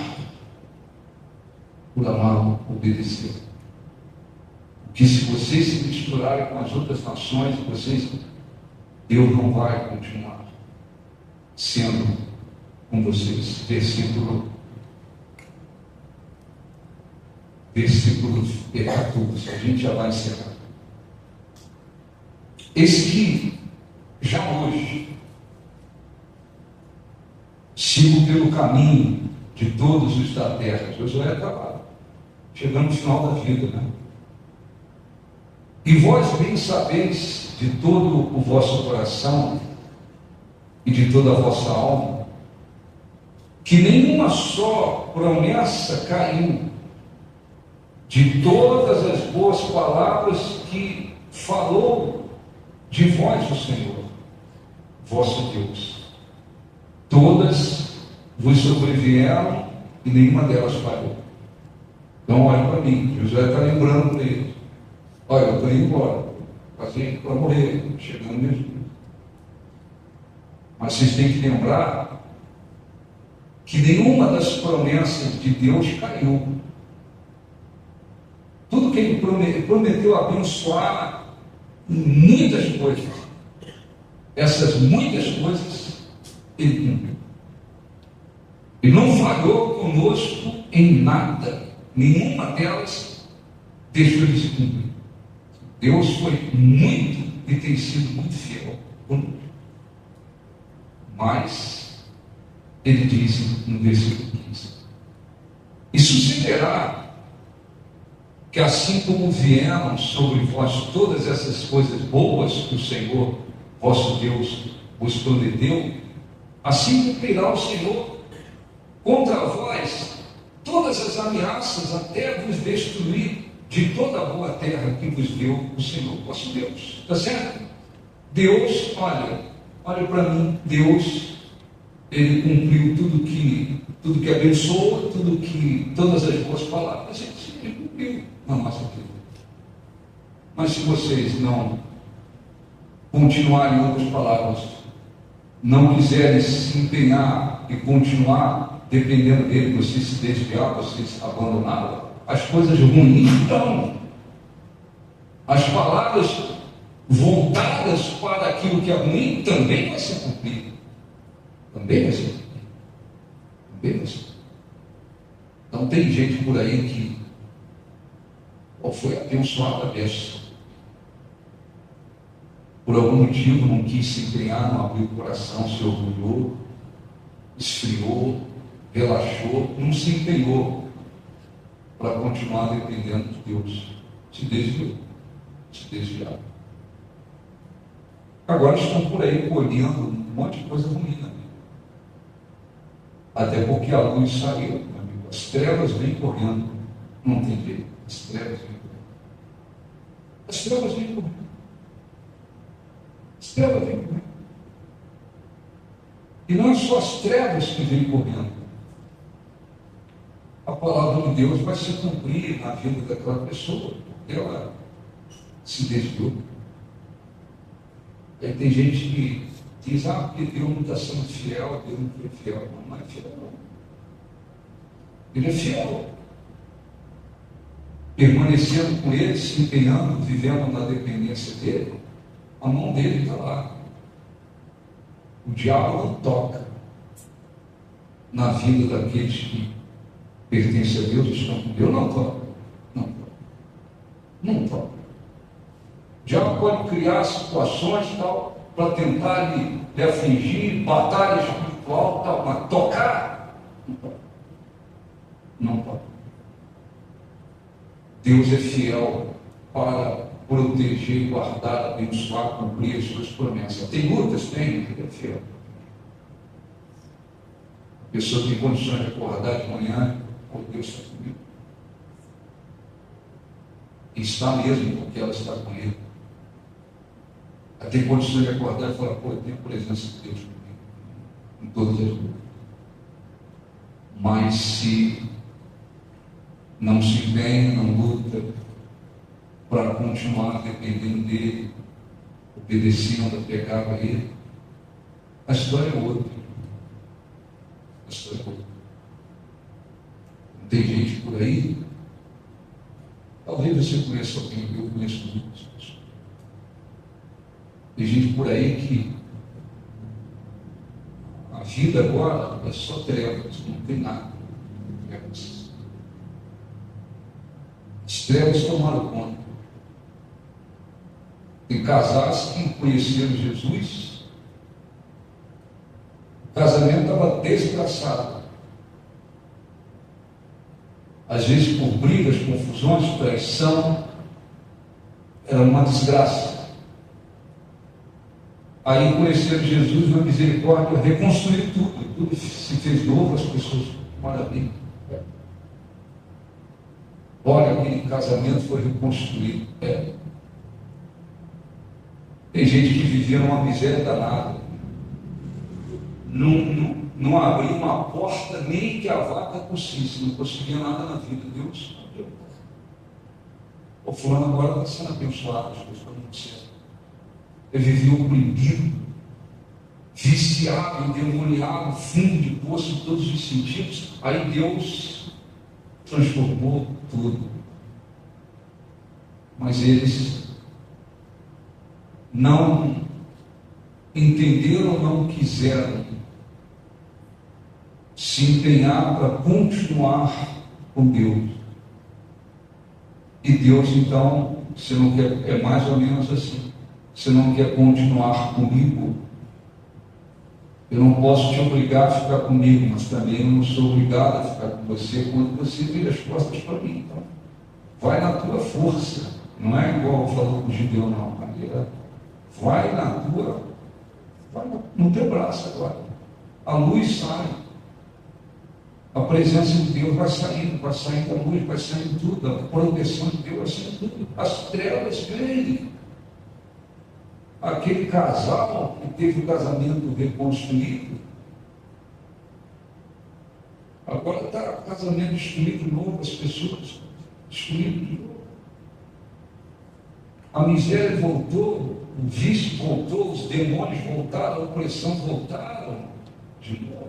por amá-lo, obedecer. Que se vocês se misturarem com as outras nações, Deus não vai continuar sendo com vocês. Versículo 14, a gente já vai encerrar. Eis que já hoje sigo pelo caminho de todos os da terra. Josué está lá, chegando no final da vida, né? E vós bem sabeis de todo o vosso coração e de toda a vossa alma, que nenhuma só promessa caiu de todas as boas palavras que falou de vós o Senhor, vosso Deus. Todas vos sobrevieram e nenhuma delas falhou. Então olha para mim, Josué está lembrando para ele. Olha, eu estou indo embora, passei para morrer, chegando mesmo. Mas vocês têm que lembrar que nenhuma das promessas de Deus caiu. Tudo que Ele prometeu abençoar em muitas coisas, essas muitas coisas Ele cumpriu. Ele não falhou conosco em nada, nenhuma delas deixou de se cumprir. Deus foi muito e tem sido muito fiel conosco. Mas, ele diz no versículo 15: e sucederá que assim como vieram sobre vós todas essas coisas boas que o Senhor, vosso Deus, vos prometeu, assim cumprirá o Senhor contra vós todas as ameaças, até vos destruir de toda a boa terra que vos deu o Senhor, vosso Deus. Está certo? Deus, olha para mim, Deus, Ele cumpriu tudo que abençoa, todas as boas palavras, Ele cumpriu na nossa vida. Mas se vocês não continuarem, em outras palavras, não quiserem se empenhar e continuar dependendo dele, vocês se desviar, vocês abandonaram, as coisas ruins estão. As palavras voltadas para aquilo que é ruim também vai ser cumprido. Também vai ser cumprido. Também vai ser cumprido. Então tem gente por aí que foi abençoada a bênção. Por algum motivo não quis se empenhar, não abriu o coração, se orgulhou, esfriou, relaxou, não se empenhou para continuar dependendo de Deus. Se desviou, se desviaram. Agora estão por aí colhendo um monte de coisa ruim na vida. Até porque a luz saiu, meu amigo. As trevas vêm correndo. Não tem jeito. As trevas vêm correndo. As trevas vêm correndo. As trevas vêm correndo. E não é só as trevas que vêm correndo. A palavra de Deus vai se cumprir na vida daquela pessoa, porque ela se desviou. Aí tem gente que diz, porque Deus não está sendo fiel, Deus não foi fiel. Não é fiel, não. Ele é fiel. Permanecendo com ele, se empenhando, vivendo na dependência dele, a mão dele está lá. O diabo não toca na vida daqueles que pertencem a Deus, estão com Deus, não toca. Não toca. Não toca. O diabo pode criar situações tal para tentar lhe afligir, batalha espiritual, tal, mas tocar, não toca. Não toca. Deus é fiel para proteger, guardar, abençoar, cumprir as suas promessas. Tem lutas? Tem, ele é fiel. A pessoa tem condições de acordar de manhã, Deus está comigo. E está mesmo, porque ela está com ele. Ela tem condições de acordar e falar, eu tenho a presença de Deus comigo, em todas as lutas. Mas se não se empenha, não luta, para continuar dependendo dele, obedecendo, apegado a ele, a história é outra. A história é outra. Tem gente por aí, talvez você conheça alguém, eu conheço muitas pessoas. Tem gente por aí que a vida agora é só trevas, não tem nada. As trevas tomaram conta. Tem casais que conheceram Jesus, o casamento estava desgraçado. Às vezes por brigas, confusões, traição, era uma desgraça. Aí conheceram Jesus na misericórdia, reconstruiu tudo se fez novo, as pessoas, maravilha. Olha, aquele casamento foi reconstruído. Tem gente que vivia numa miséria danada. Não abriu uma porta nem que a vaca tossisse, não conseguia nada na vida. Deus abriu. O fulano agora está sendo abençoado, as coisas estão muito certas. Ele vivia oprimido, viciado, endemoniado, fundo de poço em todos os sentidos. Aí Deus transformou tudo. Mas eles não entenderam, não quiseram se empenhar para continuar com Deus. E Deus, então, se não quer, é mais ou menos assim, se não quer continuar comigo, eu não posso te obrigar a ficar comigo, mas também eu não sou obrigado a ficar com você quando você vira as costas para mim. Então, vai na tua força, não é igual falou com o Gideão, não. Vai na tua, vai no teu braço agora. A luz sai. A presença de Deus vai saindo a luz, vai saindo tudo, a proteção de Deus vai saindo tudo. As trevas vêm. Aquele casal que teve o casamento reconstruído, agora está o casamento destruído de novo, as pessoas destruídas de novo. A miséria voltou, o vício voltou, os demônios voltaram, a opressão voltaram de novo.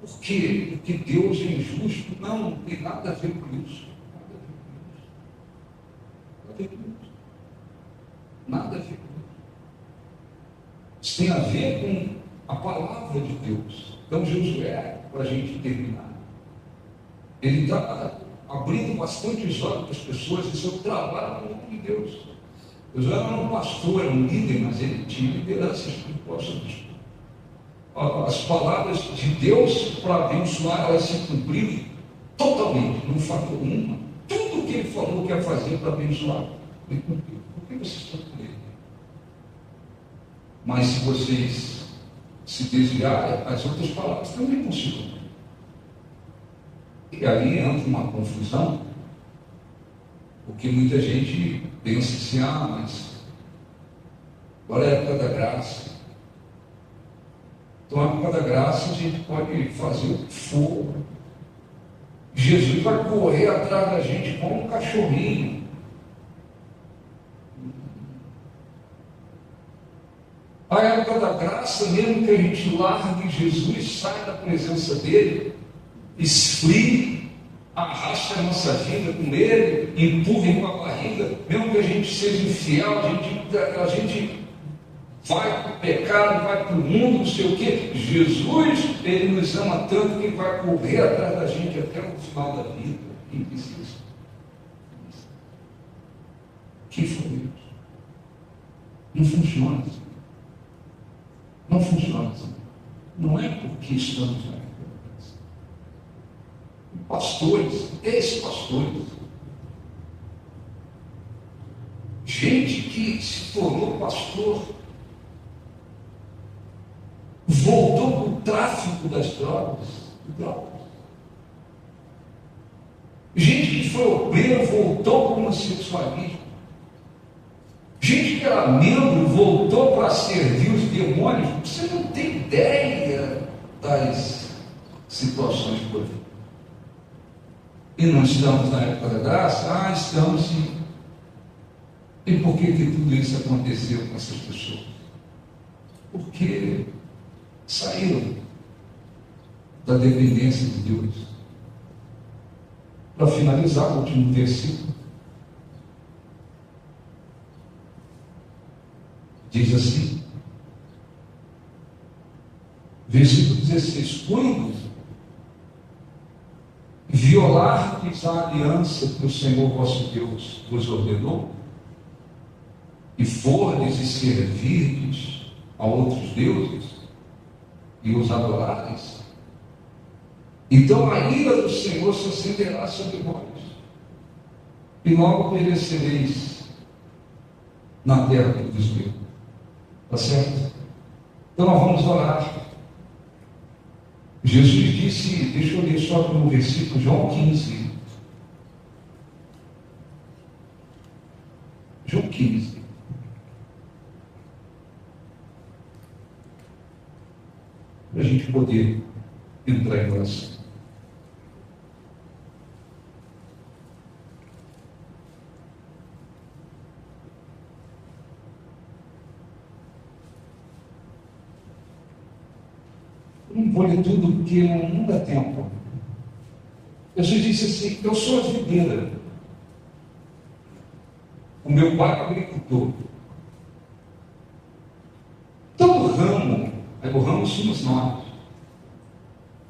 Por quê? Porque Deus é injusto? Não tem nada a ver com isso. Nada a ver com isso. Nada a ver com isso. Isso tem a ver com a palavra de Deus. Então, Josué, para a gente terminar, ele está abrindo bastante os olhos das pessoas. Esse é o trabalho do nome de Deus. Josué era um pastor, era um líder, mas ele tinha liderança espiritual sobre isso. As palavras de Deus para abençoar, elas se cumpriram totalmente, não falhou uma. Tudo que ele falou que ia fazer para abençoar, ele cumpriu. Por que vocês estão com ele? Mas se vocês se desviarem, as outras palavras também não se cumprem. E aí entra uma confusão, porque muita gente pensa assim, mas agora é a época da graça. Então, a época da graça, a gente pode fazer o que for. Jesus vai correr atrás da gente como um cachorrinho. A época da graça, mesmo que a gente largue Jesus, sai da presença dele, esfrie, arraste a nossa vida com ele, empurre com a barriga, mesmo que a gente seja infiel, a gente vai para o pecado, vai para o mundo, não sei o quê. Jesus, ele nos ama tanto que ele vai correr atrás da gente até o final da vida. Quem disse isso? Quem foi isso? Não funciona assim. Não funciona assim. Não é porque estamos na época. Pastores, ex-pastores, gente que se tornou pastor, voltou para o tráfico das drogas. Gente que foi obreiro, voltou para o homossexualismo. Gente que era membro, voltou para servir os demônios. Você não tem ideia das situações por aí. E nós estamos na época da graça? Estamos sim. E por que tudo isso aconteceu com essas pessoas? Porque saíram da dependência de Deus. Para finalizar, o último versículo diz assim, versículo 16: quando violardes a aliança que o Senhor vosso Deus vos ordenou, e fordes e servirdes a outros deuses, e os adorares, então a ira do Senhor se acenderá sobre vós, e logo perecereis na terra que vos deu. Está certo? Então nós vamos orar. Jesus disse, deixa eu ler só no versículo, João 15. João 15. Para a gente poder entrar em oração. Não vou ler tudo porque não dá tempo. Jesus disse assim, eu sou a videira. O meu pai é agricultor. Todo ramo, o ramo somos nós.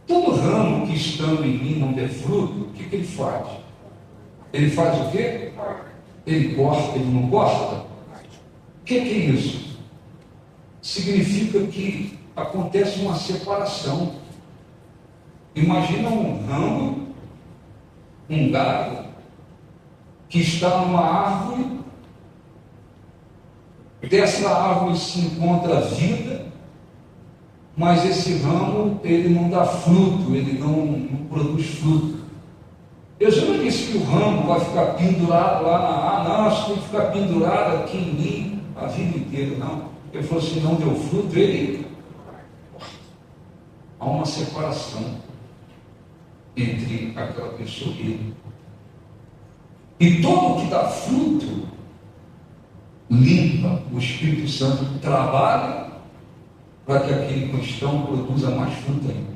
Todo ramo que estando em mim não der fruto, o que ele faz? Ele faz o quê? Ele corta, ele não corta? O que é isso? Significa que acontece uma separação. Imagina um ramo, um galho, que está numa árvore, dessa árvore se encontra a vida, mas esse ramo, ele não dá fruto, ele não produz fruto. Jesus não disse que o ramo vai ficar pendurado lá na árvore, não, acho que tem que ficar pendurado aqui em mim a vida inteira, não. Ele falou assim, não deu fruto, ele... Há uma separação entre aquela pessoa e ele. E todo que dá fruto, limpa, o Espírito Santo trabalha para que aquele cristão produza mais fruto ainda.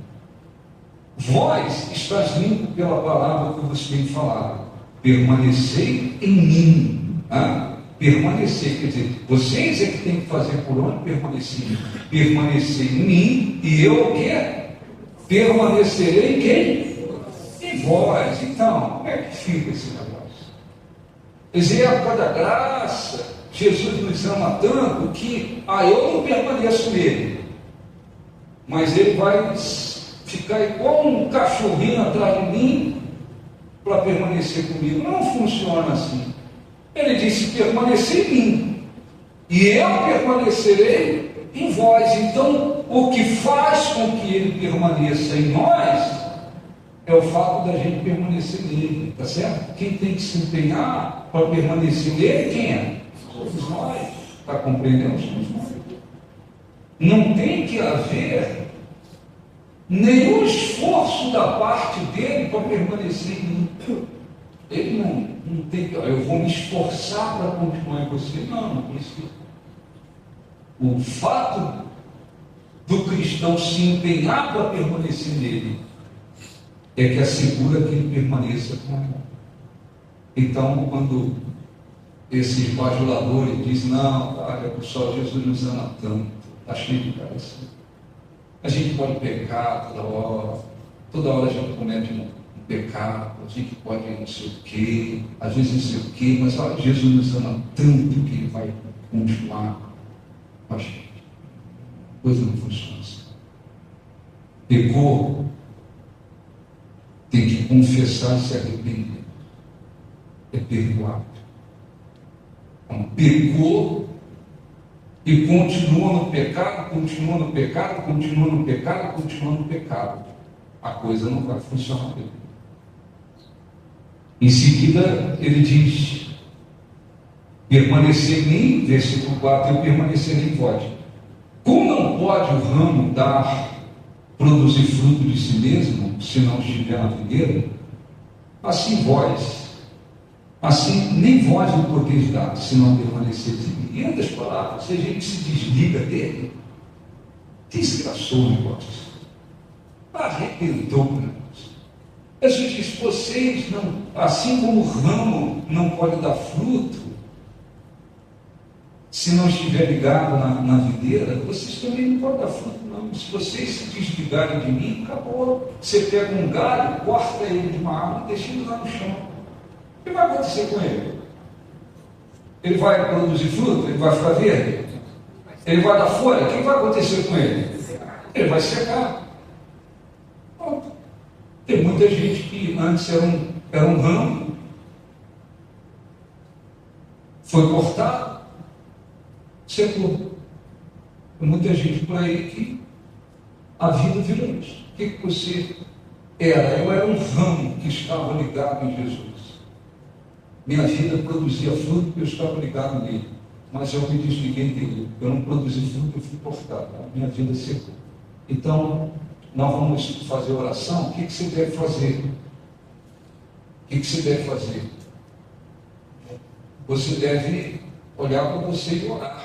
Vós estás limpo pela palavra que eu vos tenho falado. Permanecei em mim. Permanecer, quer dizer, vocês é que tem que fazer por onde permanecer. Permanecer em mim, e eu o quê? Permanecerei em quem? Em vós. Então, como é que fica esse negócio? Quer dizer, é por causa da graça, Jesus nos ama tanto que eu não permaneço nele, mas ele vai ficar igual um cachorrinho atrás de mim para permanecer comigo. Não funciona assim. Ele disse: permanecer em mim, e eu permanecerei em vós. Então, o que faz com que ele permaneça em nós é o fato da gente permanecer nele, tá certo? Quem tem que se empenhar para permanecer nele, quem é? Somos nós. Está compreendendo? Somos nós. Não tem que haver nenhum esforço da parte dele para permanecer em mim. Ele não tem que, eu vou me esforçar para continuar em você. Não é isso. O fato do cristão se empenhar para permanecer nele é que assegura que ele permaneça com ele. Então, quando esses bajuladores dizem: não, cara, pessoal, Jesus nos ama tanto, está cheio de cara assim. A gente pode pecar toda hora a gente comete um pecado, a gente pode não sei o quê, às vezes não sei o quê, mas Jesus nos ama tanto que ele vai continuar com a gente. A coisa não funciona assim. Pecou, tem que confessar e se arrepender. É perdoado. Então, pecou e continua no pecado, continua no pecado, continua no pecado, continua no pecado. A coisa não vai funcionar bem. Em seguida, ele diz: permanecer em mim, versículo 4, eu permanecerei em vós. Como não pode o ramo produzir fruto de si mesmo, se não estiver na videira, assim nem vós o podeis dar, se não permaneceres em mim. Em outras palavras, se a gente se desliga dele, desgraçou o negócio, arrebentou o negócio. Jesus diz: vocês não, assim como o ramo não pode dar fruto, se não estiver ligado na videira, vocês também não podem dar fruto, não. Se vocês se desligarem de mim, acabou. Você pega um galho, corta ele de uma árvore e deixa ele lá no chão. O que vai acontecer com ele? Ele vai produzir fruto? Ele vai ficar verde? Ele vai dar folha? O que vai acontecer com ele? Ele vai secar. Pronto. Tem muita gente que antes era um ramo, foi cortado, secou. Tem muita gente por aí que a vida virou isso. O que você era? Eu era um ramo que estava ligado em Jesus. Minha vida produzia fruto porque eu estava ligado nele. Mas eu me desliguei dele. Eu não produzi fruto, eu fui cortado. A minha vida secou. Então, nós vamos fazer oração. O que você deve fazer? O que você deve fazer? Você deve olhar para você e orar.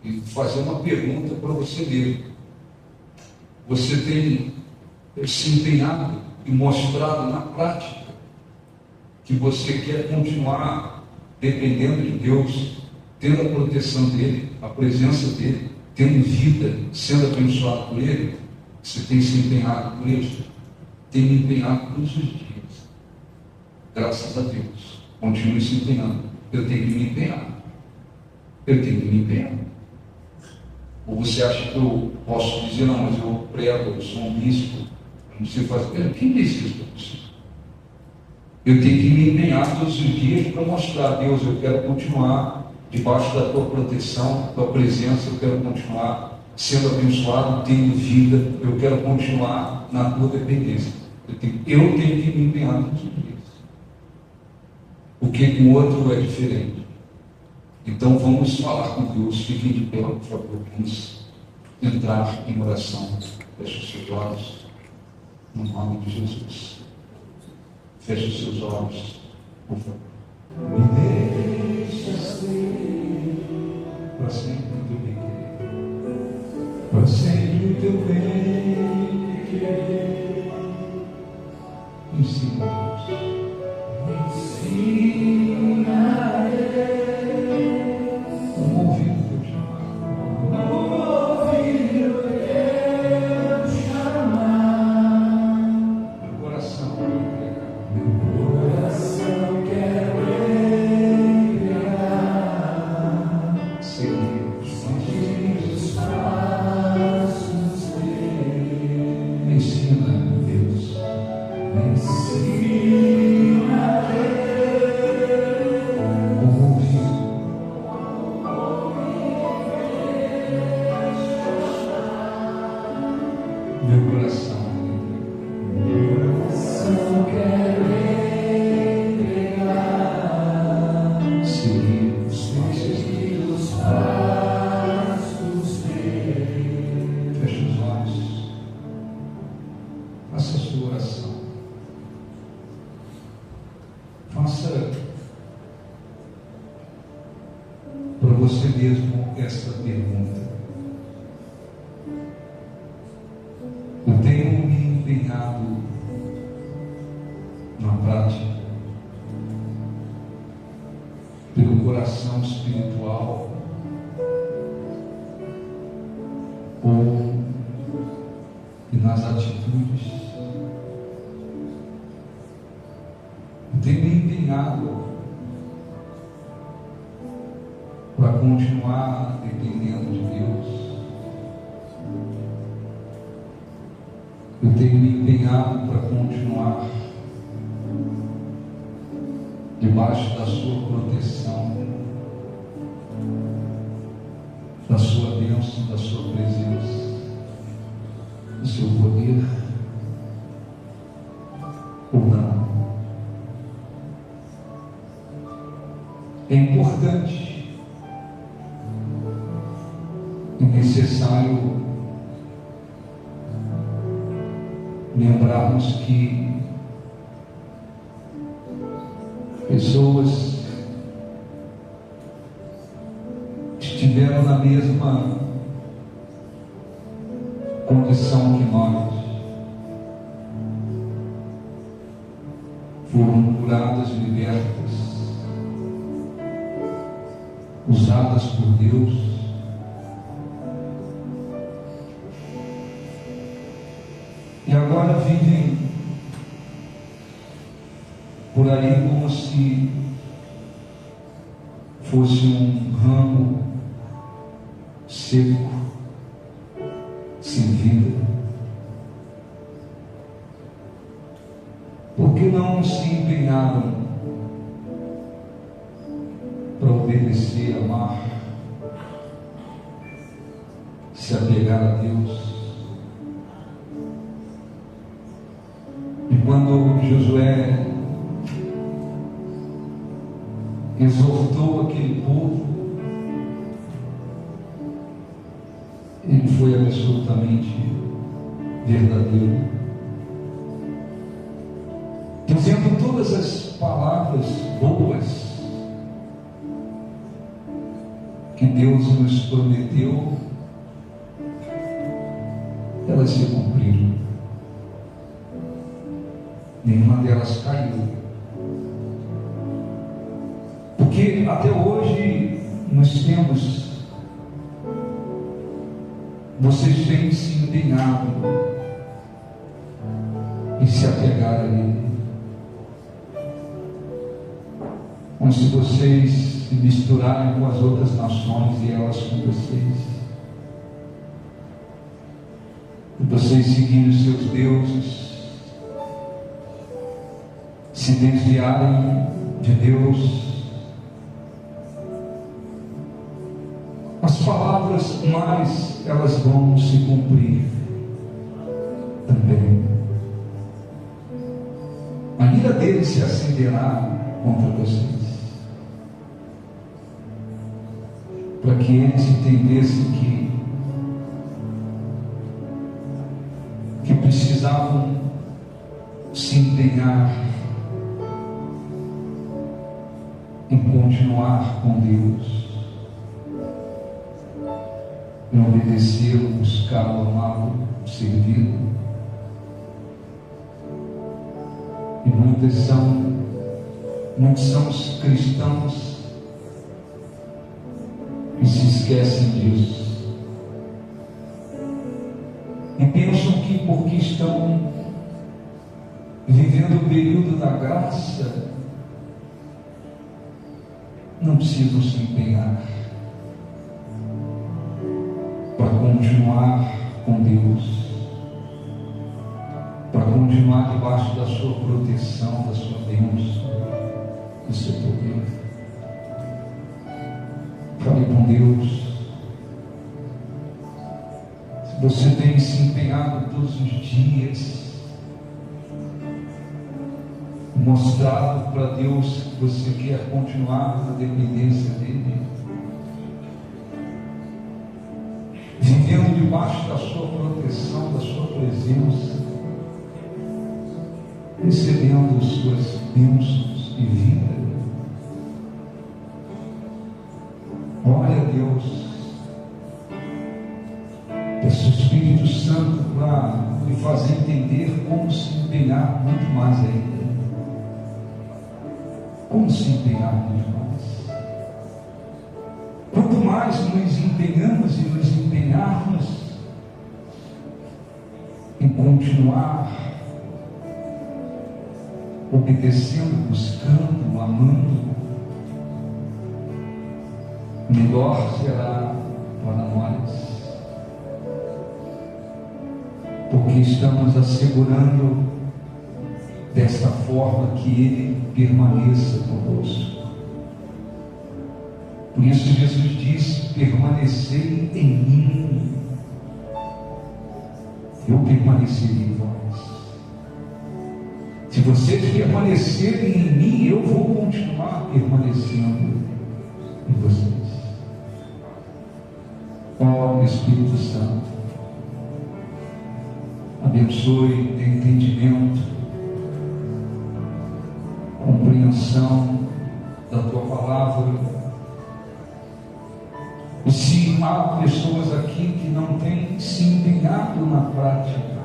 E fazer uma pergunta para você mesmo. Você tem se empenhado e mostrado na prática que você quer continuar dependendo de Deus, tendo a proteção dele, a presença dele, tendo vida, sendo abençoado por ele? Você tem se empenhado por isso? Tem me empenhado todos os dias. Graças a Deus. Continue se empenhando. Eu tenho que me empenhar. Eu tenho que me empenhar. Ou você acha que eu posso dizer: não, mas eu prego, eu sou um bispo, eu não sei fazer. Quem disse isso para você? Eu tenho que me empenhar todos os dias para mostrar a Deus: eu quero continuar debaixo da tua proteção, da tua presença, eu quero continuar sendo abençoado, tendo vida, eu quero continuar na tua dependência. Eu tenho que me empenhar todos os dias. O que com o outro é diferente. Então vamos falar com Deus. Fiquem de pé, por favor. Vamos entrar em oração. Feche os seus olhos, no nome de Jesus. Feche os seus olhos, por favor. Me deixa ser para sempre o teu bem querer. Para sempre o teu bem querer. Você mesmo esta pergunta: eu tenho me empenhado na prática pelo coração espiritual ou nas atitudes? Eu tenho me empenhado para continuar dependendo de Deus? Eu tenho me empenhado para continuar debaixo da sua proteção, da sua bênção, da sua presença, do seu poder, ou não? É importante e necessário lembrarmos que pessoas estiveram na mesma condição que nós, foram curadas, libertas, usadas por Deus, e agora vivem por aí como se fosse um ramo seco, sem vida. Por que não se empenharam para obedecer, amar, se apegar a Deus? E quando Josué exortou aquele povo, ele foi absolutamente verdadeiro, dizendo todas as palavras boas que Deus nos prometeu, elas se cumpriram. Nenhuma delas caiu. Porque até hoje nós temos, vocês têm se empenhado em se apegar a Ele, como se vocês se misturarem com as outras nações e elas com vocês, e vocês seguirem os seus deuses, se desviarem de Deus. As palavras mais, elas vão se cumprir também. A ira deles se acenderá contra vocês, para que eles entendessem que precisavam se empenhar em continuar com Deus, em obedecê-lo, buscá-lo, amá-lo, servi-lo, E muitos são os cristãos que se esquecem disso e pensam que porque estão vivendo o período da graça não precisam se empenhar para continuar com Deus, para continuar debaixo da sua proteção, da sua bênção, do seu poder. Fale com Deus. Se você tem se empenhado todos os dias, mostrado para Deus que você quer continuar na dependência dEle, vivendo debaixo da sua proteção, da sua presença, recebendo suas bênçãos e vida. Ore a Deus, peça o Espírito Santo para lhe fazer entender como se empenhar muito mais ainda. Como se empenhar muito mais? Quanto mais nos empenhamos e nos empenharmos em continuar obedecendo, buscando, amando, melhor será para nós, porque estamos assegurando desta forma que Ele permaneça conosco. Por isso Jesus disse: permanecei em mim, eu permanecerei em vós. Se vocês permanecerem em mim, eu vou continuar permanecendo em vocês. Ó Espírito Santo, abençoe o entendimento, compreensão da tua palavra. E se há pessoas aqui que não têm se empenhado na prática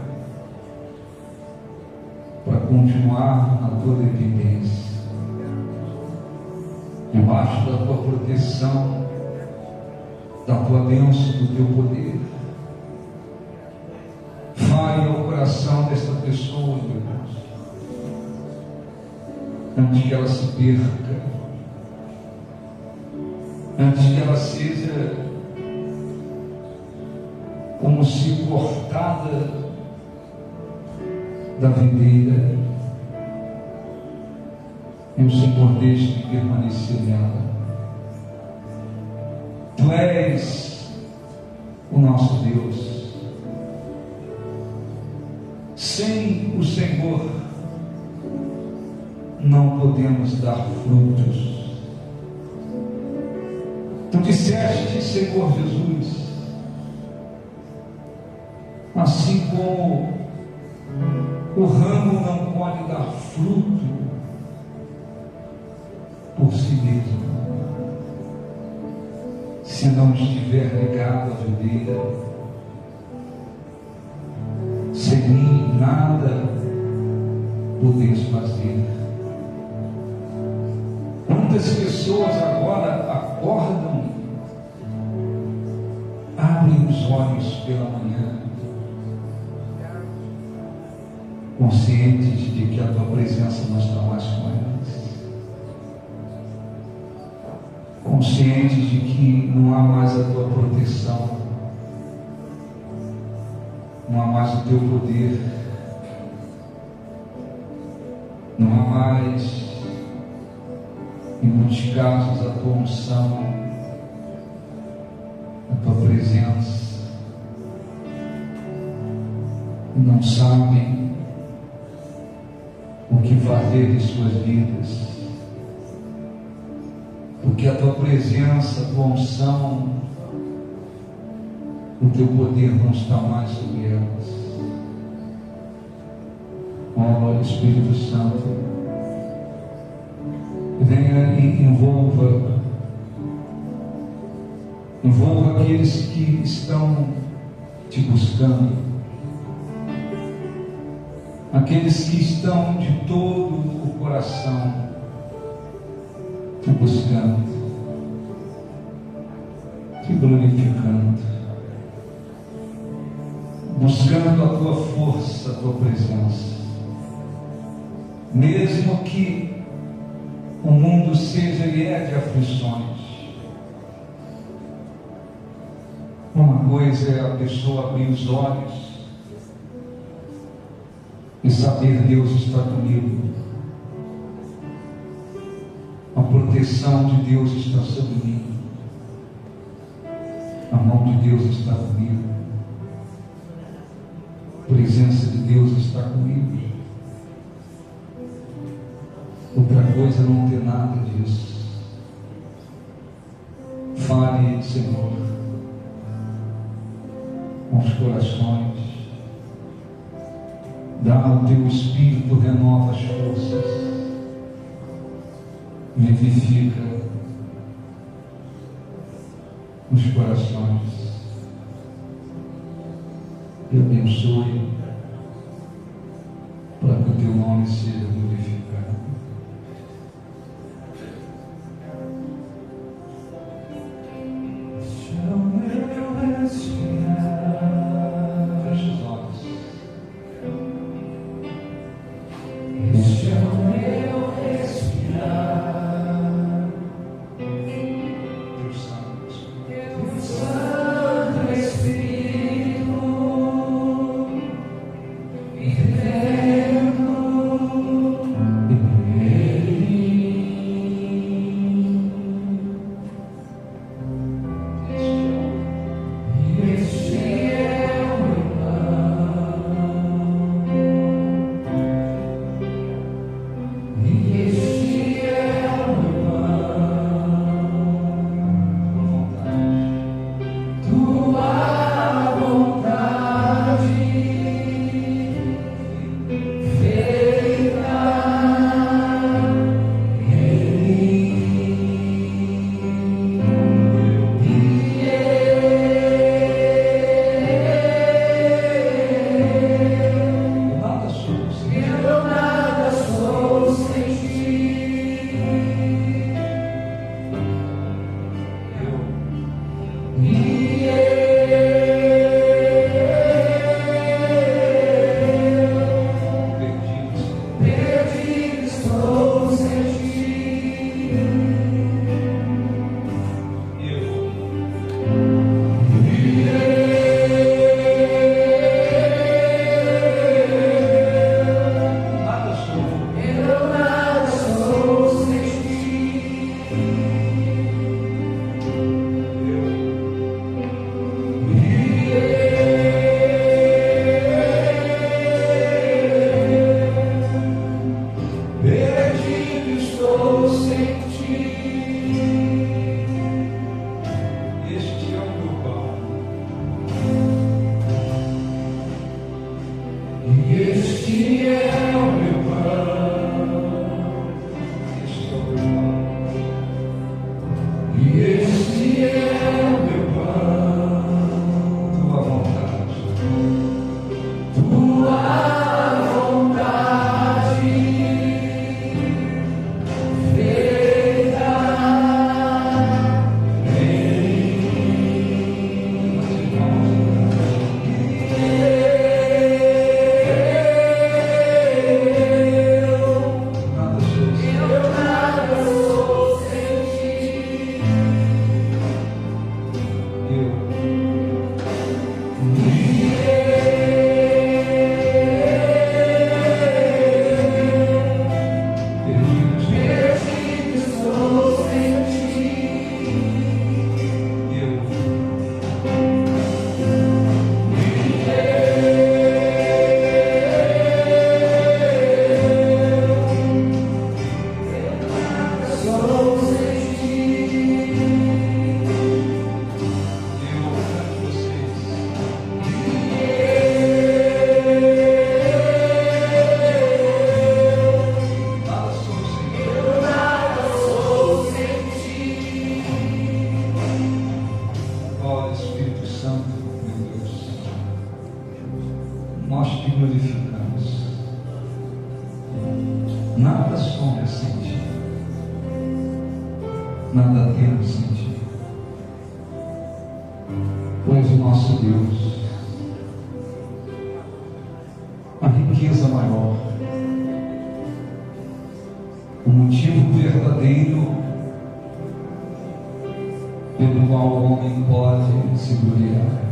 para continuar na tua dependência, debaixo da tua proteção, da tua bênção, do teu poder, fale ao coração desta pessoa, meu Deus, antes que ela se perca, antes que ela seja como se cortada da videira, e o Senhor deixe de permanecer nela. Tu és o nosso Deus. Sem o Senhor não podemos dar frutos. Tu disseste, Senhor Jesus, assim como o ramo não pode dar fruto por si mesmo, se não estiver ligado à videira, sem mim nada podeis fazer. Quantas pessoas agora acordam, abrem os olhos pela manhã, conscientes de que a tua presença não está mais com elas, conscientes de que não há mais a tua proteção, não há mais o teu poder, não há mais, em muitos casos, a tua unção, a tua presença, e não sabem o que fazer de suas vidas, porque a tua presença, a tua unção, o teu poder não está mais sobre elas. Ó Espírito Santo, venha e envolva aqueles que estão te buscando, aqueles que estão de todo o coração te buscando, te glorificando, buscando a tua força, a tua presença, mesmo que o mundo seja e é de aflições. Uma coisa é a pessoa abrir os olhos e saber que Deus está comigo. A proteção de Deus está sobre mim. A mão de Deus está comigo. A presença de Deus está comigo. Outra coisa é não ter nada disso. Fale, Senhor, com os corações. Dá o teu Espírito, renova as forças, vivifica os corações e abençoe para que o teu nome seja glorificado. Feche os olhos. Este é o meu respirar. Deus Santo Espírito, eterno, nós te glorificamos. Nada some sem ti, nada temos sem ti. Pois o nosso Deus, a riqueza maior, o motivo verdadeiro pelo qual o homem pode se gloriar.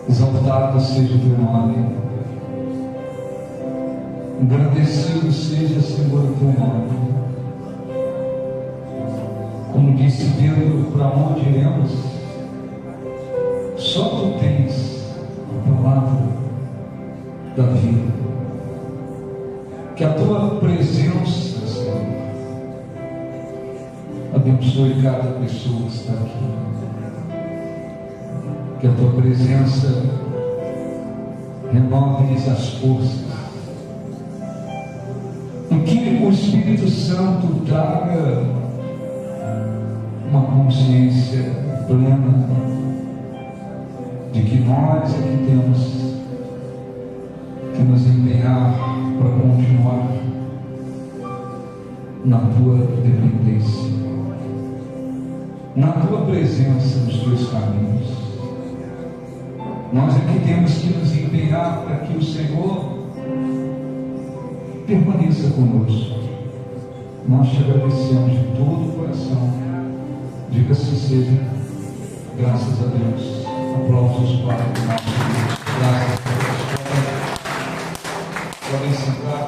Exaltado seja o teu nome, engrandecido seja, Senhor, o teu nome. Como disse Pedro, para onde iremos? Só tu tens a palavra da vida. Que a tua presença, Senhor, abençoe cada pessoa que está aqui. Que a tua presença renove-lhes as forças. E que o Espírito Santo traga uma consciência plena de que nós é que temos que nos empenhar para continuar na tua dependência, na tua presença, nos teus caminhos. Nós é que temos que nos empenhar para que o Senhor permaneça conosco. Nós te agradecemos de todo o coração. Diga assim seja. Graças a Deus. Aplausos para o nosso Deus. Graças a Deus. Podem sentar.